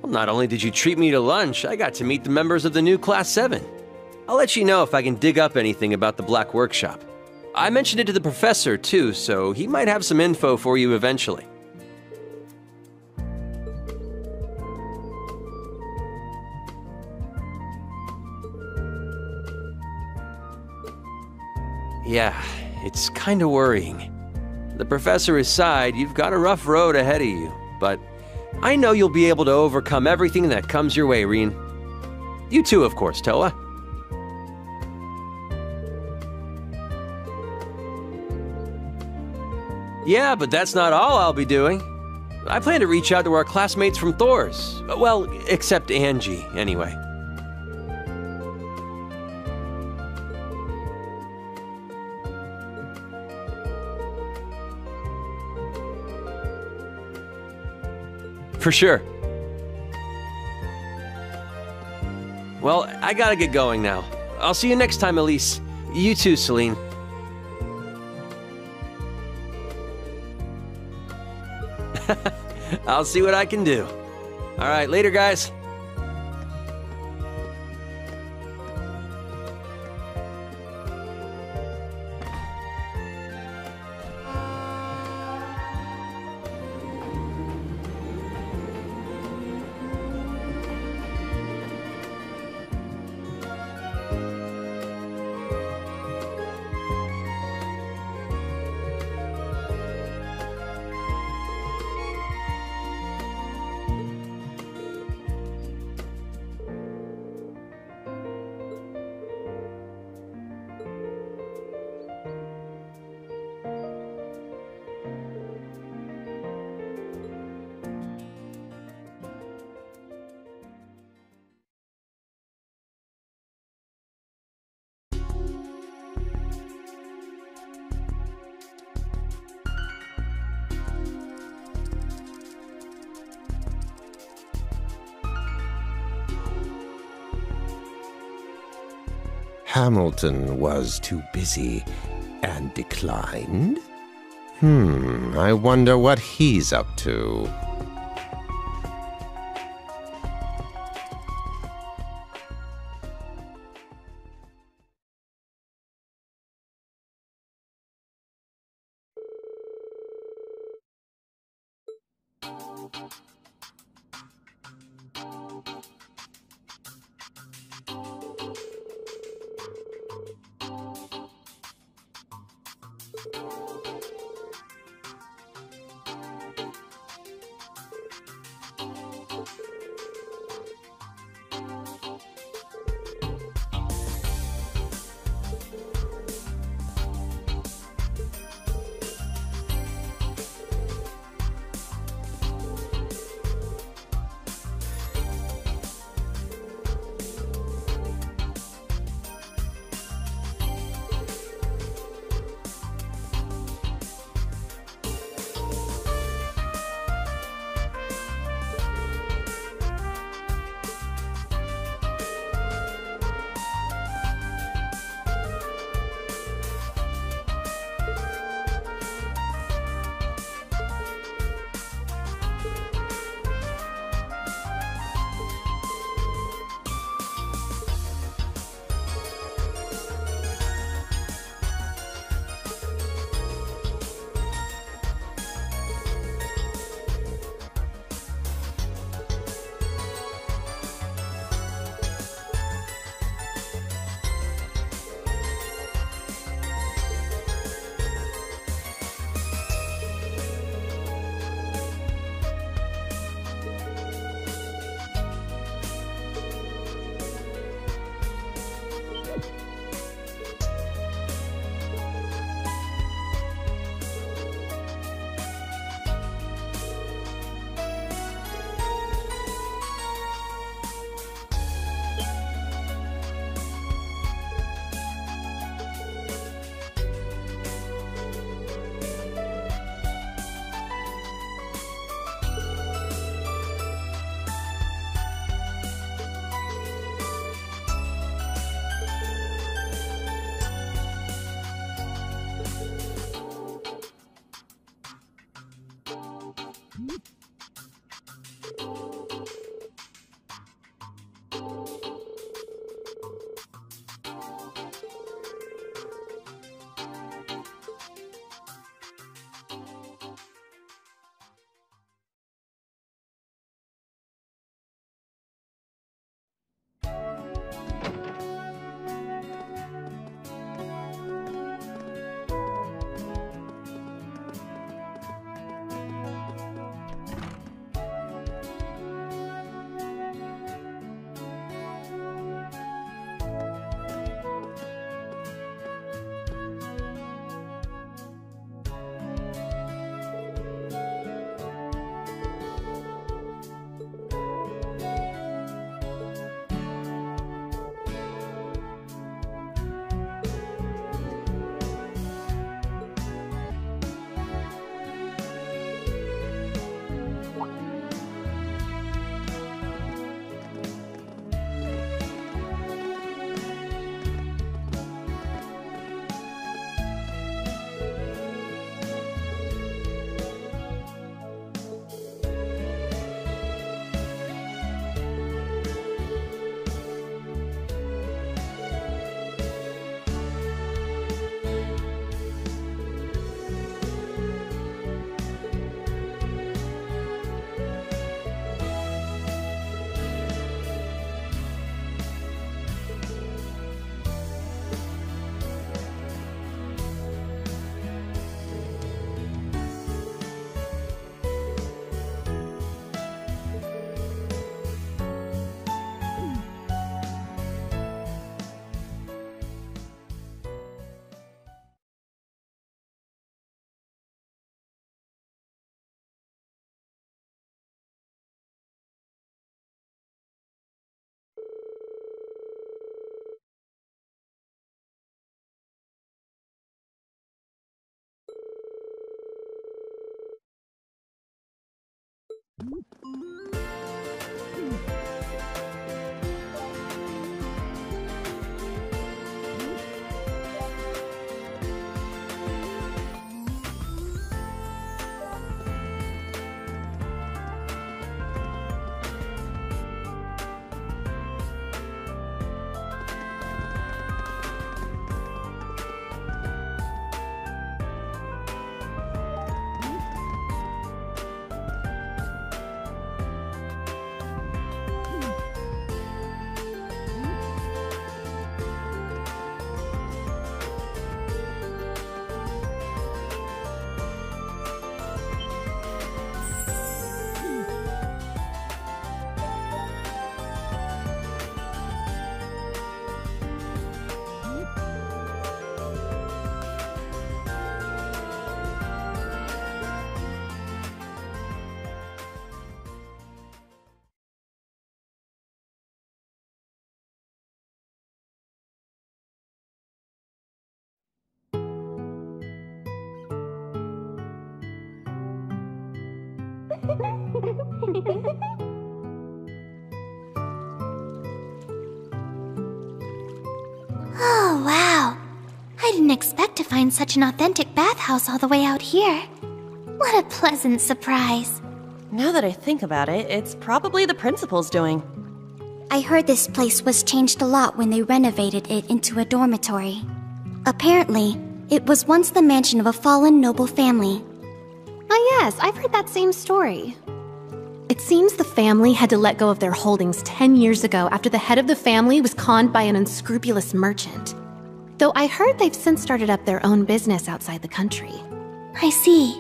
Well, not only did you treat me to lunch, I got to meet the members of the new Class 7. I'll let you know if I can dig up anything about the Black Workshop. I mentioned it to the professor, too, so he might have some info for you eventually. Yeah, it's kinda worrying. The professor is sighed you've got a rough road ahead of you, but I know you'll be able to overcome everything that comes your way, Rean. You too, of course, Towa. Yeah, but that's not all I'll be doing. I plan to reach out to our classmates from Thors. Well, except Angie, anyway. For sure. Well, I gotta get going now. I'll see you next time, Elise. You too, Celine. I'll see what I can do. All right, later, guys. Hamilton was too busy and declined? I wonder what he's up to. Oh, wow. I didn't expect to find such an authentic bathhouse all the way out here. What a pleasant surprise. Now that I think about it, it's probably the principal's doing. I heard this place was changed a lot when they renovated it into a dormitory. Apparently, it was once the mansion of a fallen noble family. Oh yes, I've heard that same story. It seems the family had to let go of their holdings 10 years ago after the head of the family was conned by an unscrupulous merchant. Though I heard they've since started up their own business outside the country. I see.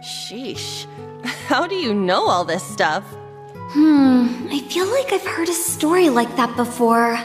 Sheesh. How do you know all this stuff? I feel like I've heard a story like that before.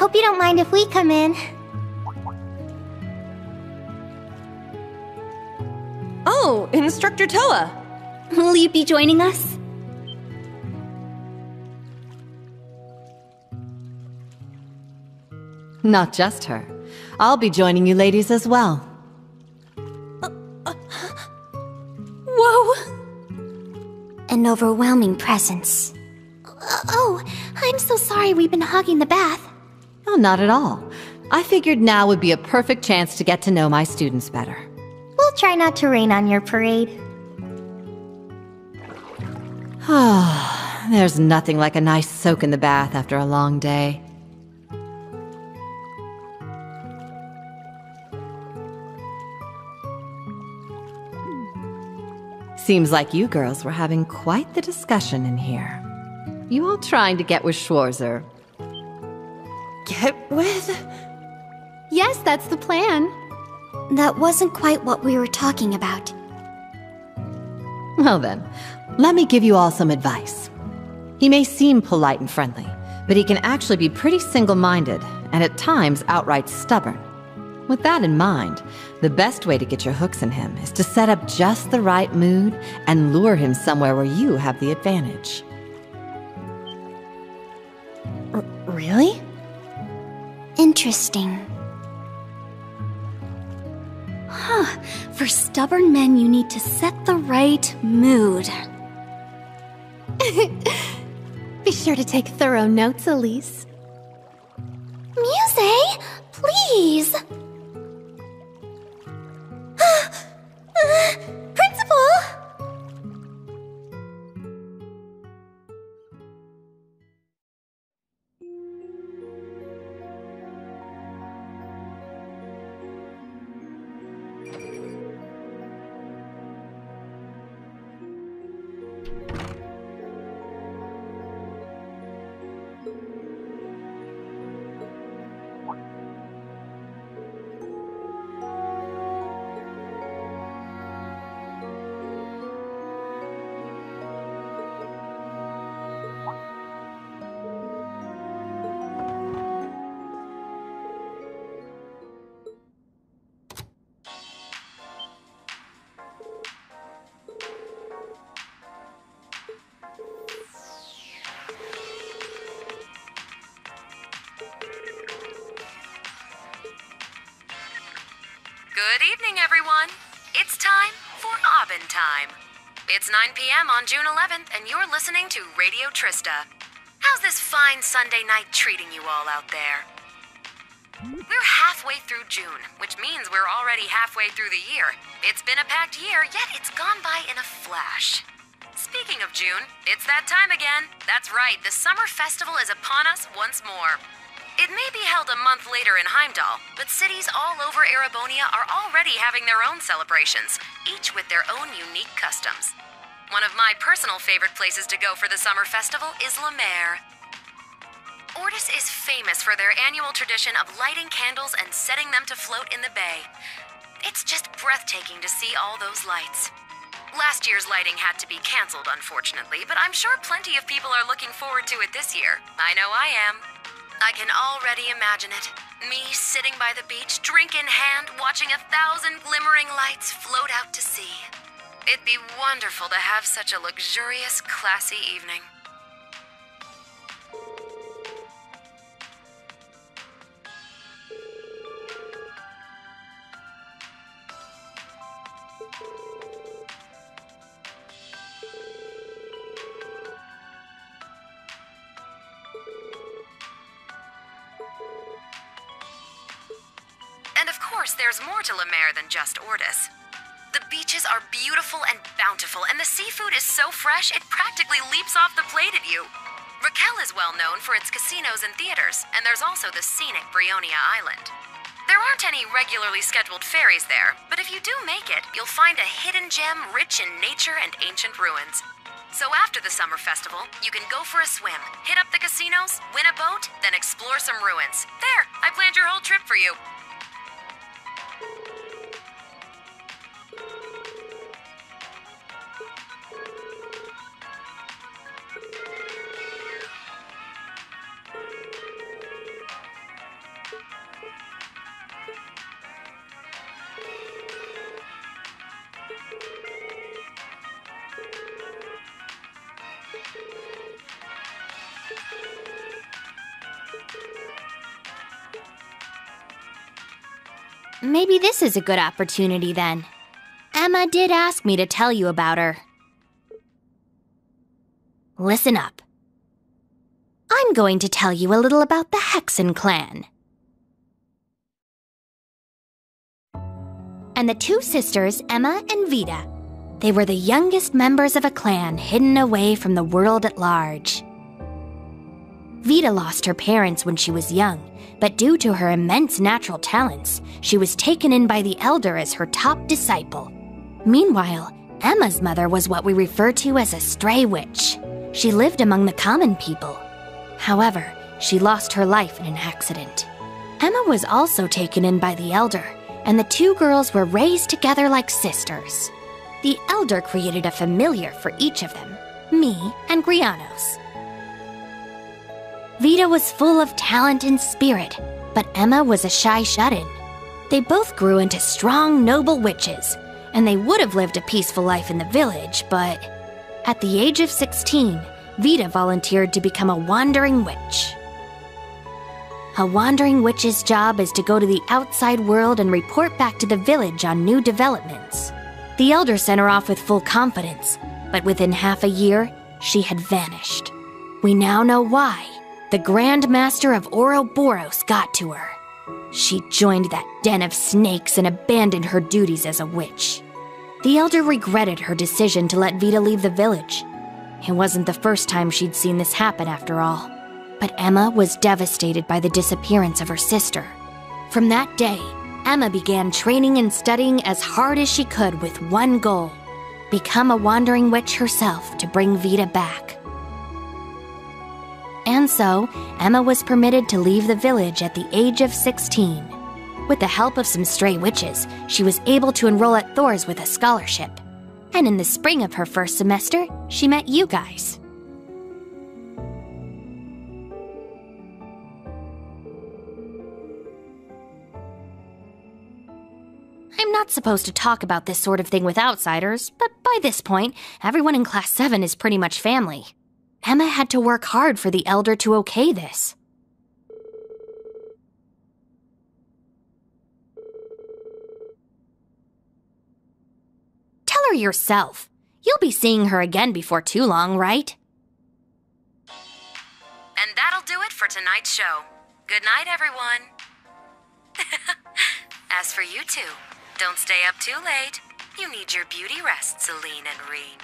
Hope you don't mind if we come in. Oh, Instructor Towa. Will you be joining us? Not just her. I'll be joining you ladies as well. Whoa! An overwhelming presence. Oh, I'm so sorry we've been hogging the bath. Oh, not at all. I figured now would be a perfect chance to get to know my students better. We'll try not to rain on your parade. There's nothing like a nice soak in the bath after a long day. Seems like you girls were having quite the discussion in here. You all trying to get with Schwarzer. Get with? Yes, that's the plan. That wasn't quite what we were talking about. Well then, let me give you all some advice. He may seem polite and friendly, but he can actually be pretty single-minded, and at times outright stubborn. With that in mind, the best way to get your hooks in him is to set up just the right mood and lure him somewhere where you have the advantage. Really? Interesting. Huh. For stubborn men, you need to set the right mood. Be sure to take thorough notes, Elise. Muse, please! Principal! Good evening, everyone. It's time for Aubin Time. It's 9 p.m. on June 11th, and you're listening to Radio Trista. How's this fine Sunday night treating you all out there? We're halfway through June, which means we're already halfway through the year. It's been a packed year, yet it's gone by in a flash. Speaking of June, it's that time again. That's right, the summer festival is upon us once more. It may be held a month later in Heimdall, but cities all over Erebonia are already having their own celebrations, each with their own unique customs. One of my personal favorite places to go for the summer festival is La Mer. Ordis is famous for their annual tradition of lighting candles and setting them to float in the bay. It's just breathtaking to see all those lights. Last year's lighting had to be canceled, unfortunately, but I'm sure plenty of people are looking forward to it this year. I know I am. I can already imagine it. Me sitting by the beach, drink in hand, watching 1,000 glimmering lights float out to sea. It'd be wonderful to have such a luxurious, classy evening. And of course, there's more to La Mer than just Ordis. The beaches are beautiful and bountiful, and the seafood is so fresh it practically leaps off the plate at you. Raquel is well known for its casinos and theaters, and there's also the scenic Brionia Island. There aren't any regularly scheduled ferries there, but if you do make it, you'll find a hidden gem rich in nature and ancient ruins. So after the summer festival, you can go for a swim, hit up the casinos, win a boat, then explore some ruins. There, I planned your whole trip for you. maybe this is a good opportunity then. Emma did ask me to tell you about her. Listen up. I'm going to tell you a little about the Hexen clan. And the two sisters, Emma and Vida. They were the youngest members of a clan hidden away from the world at large. Vida lost her parents when she was young, but due to her immense natural talents, she was taken in by the Elder as her top disciple. Meanwhile, Emma's mother was what we refer to as a stray witch. She lived among the common people. However, she lost her life in an accident. Emma was also taken in by the Elder, and the two girls were raised together like sisters. The Elder created a familiar for each of them, me and Grianos. Vida was full of talent and spirit, but Emma was a shy shut-in. They both grew into strong, noble witches, and they would have lived a peaceful life in the village, but at the age of 16, Vida volunteered to become a wandering witch. A wandering witch's job is to go to the outside world and report back to the village on new developments. The Elder sent her off with full confidence, but within half a year, she had vanished. We now know why. The Grand Master of Ouroboros got to her. She joined that den of snakes and abandoned her duties as a witch. The Elder regretted her decision to let Vida leave the village. It wasn't the first time she'd seen this happen after all. But Emma was devastated by the disappearance of her sister. From that day, Emma began training and studying as hard as she could with one goal: become a wandering witch herself to bring Vida back. And so, Emma was permitted to leave the village at the age of 16. With the help of some stray witches, she was able to enroll at Thors with a scholarship. And in the spring of her first semester, she met you guys. I'm not supposed to talk about this sort of thing with outsiders, but by this point, everyone in Class 7 is pretty much family. Emma had to work hard for the Elder to okay this. Tell her yourself. You'll be seeing her again before too long, right? And that'll do it for tonight's show. Good night, everyone. As for you two, don't stay up too late. You need your beauty rest, Celine and Rean.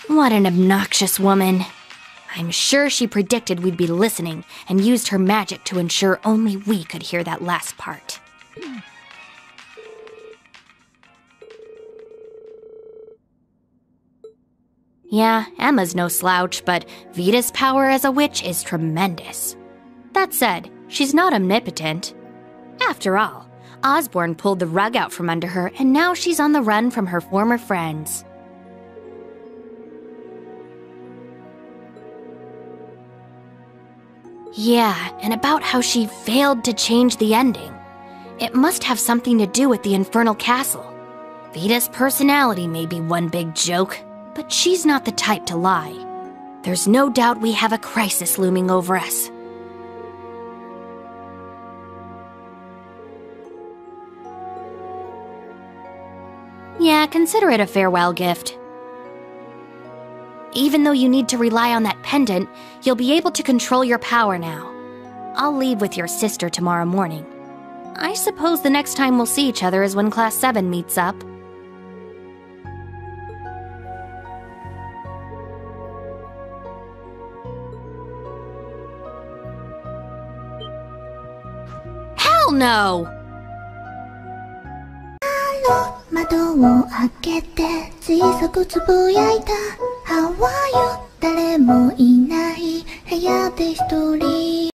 What an obnoxious woman. I'm sure she predicted we'd be listening and used her magic to ensure only we could hear that last part. Yeah, Emma's no slouch, but Vida's power as a witch is tremendous. That said, she's not omnipotent. After all, Osborne pulled the rug out from under her, and now she's on the run from her former friends. Yeah, and about how she failed to change the ending. It must have something to do with the Infernal Castle. Vida's personality may be one big joke, but she's not the type to lie. There's no doubt we have a crisis looming over us. Yeah, consider it a farewell gift. Even though you need to rely on that pendant, you'll be able to control your power now. I'll leave with your sister tomorrow morning. I suppose the next time we'll see each other is when Class 7 meets up. Hell no! 窓を開けて小さくつぶやいた How are you? 誰もいない部屋で一人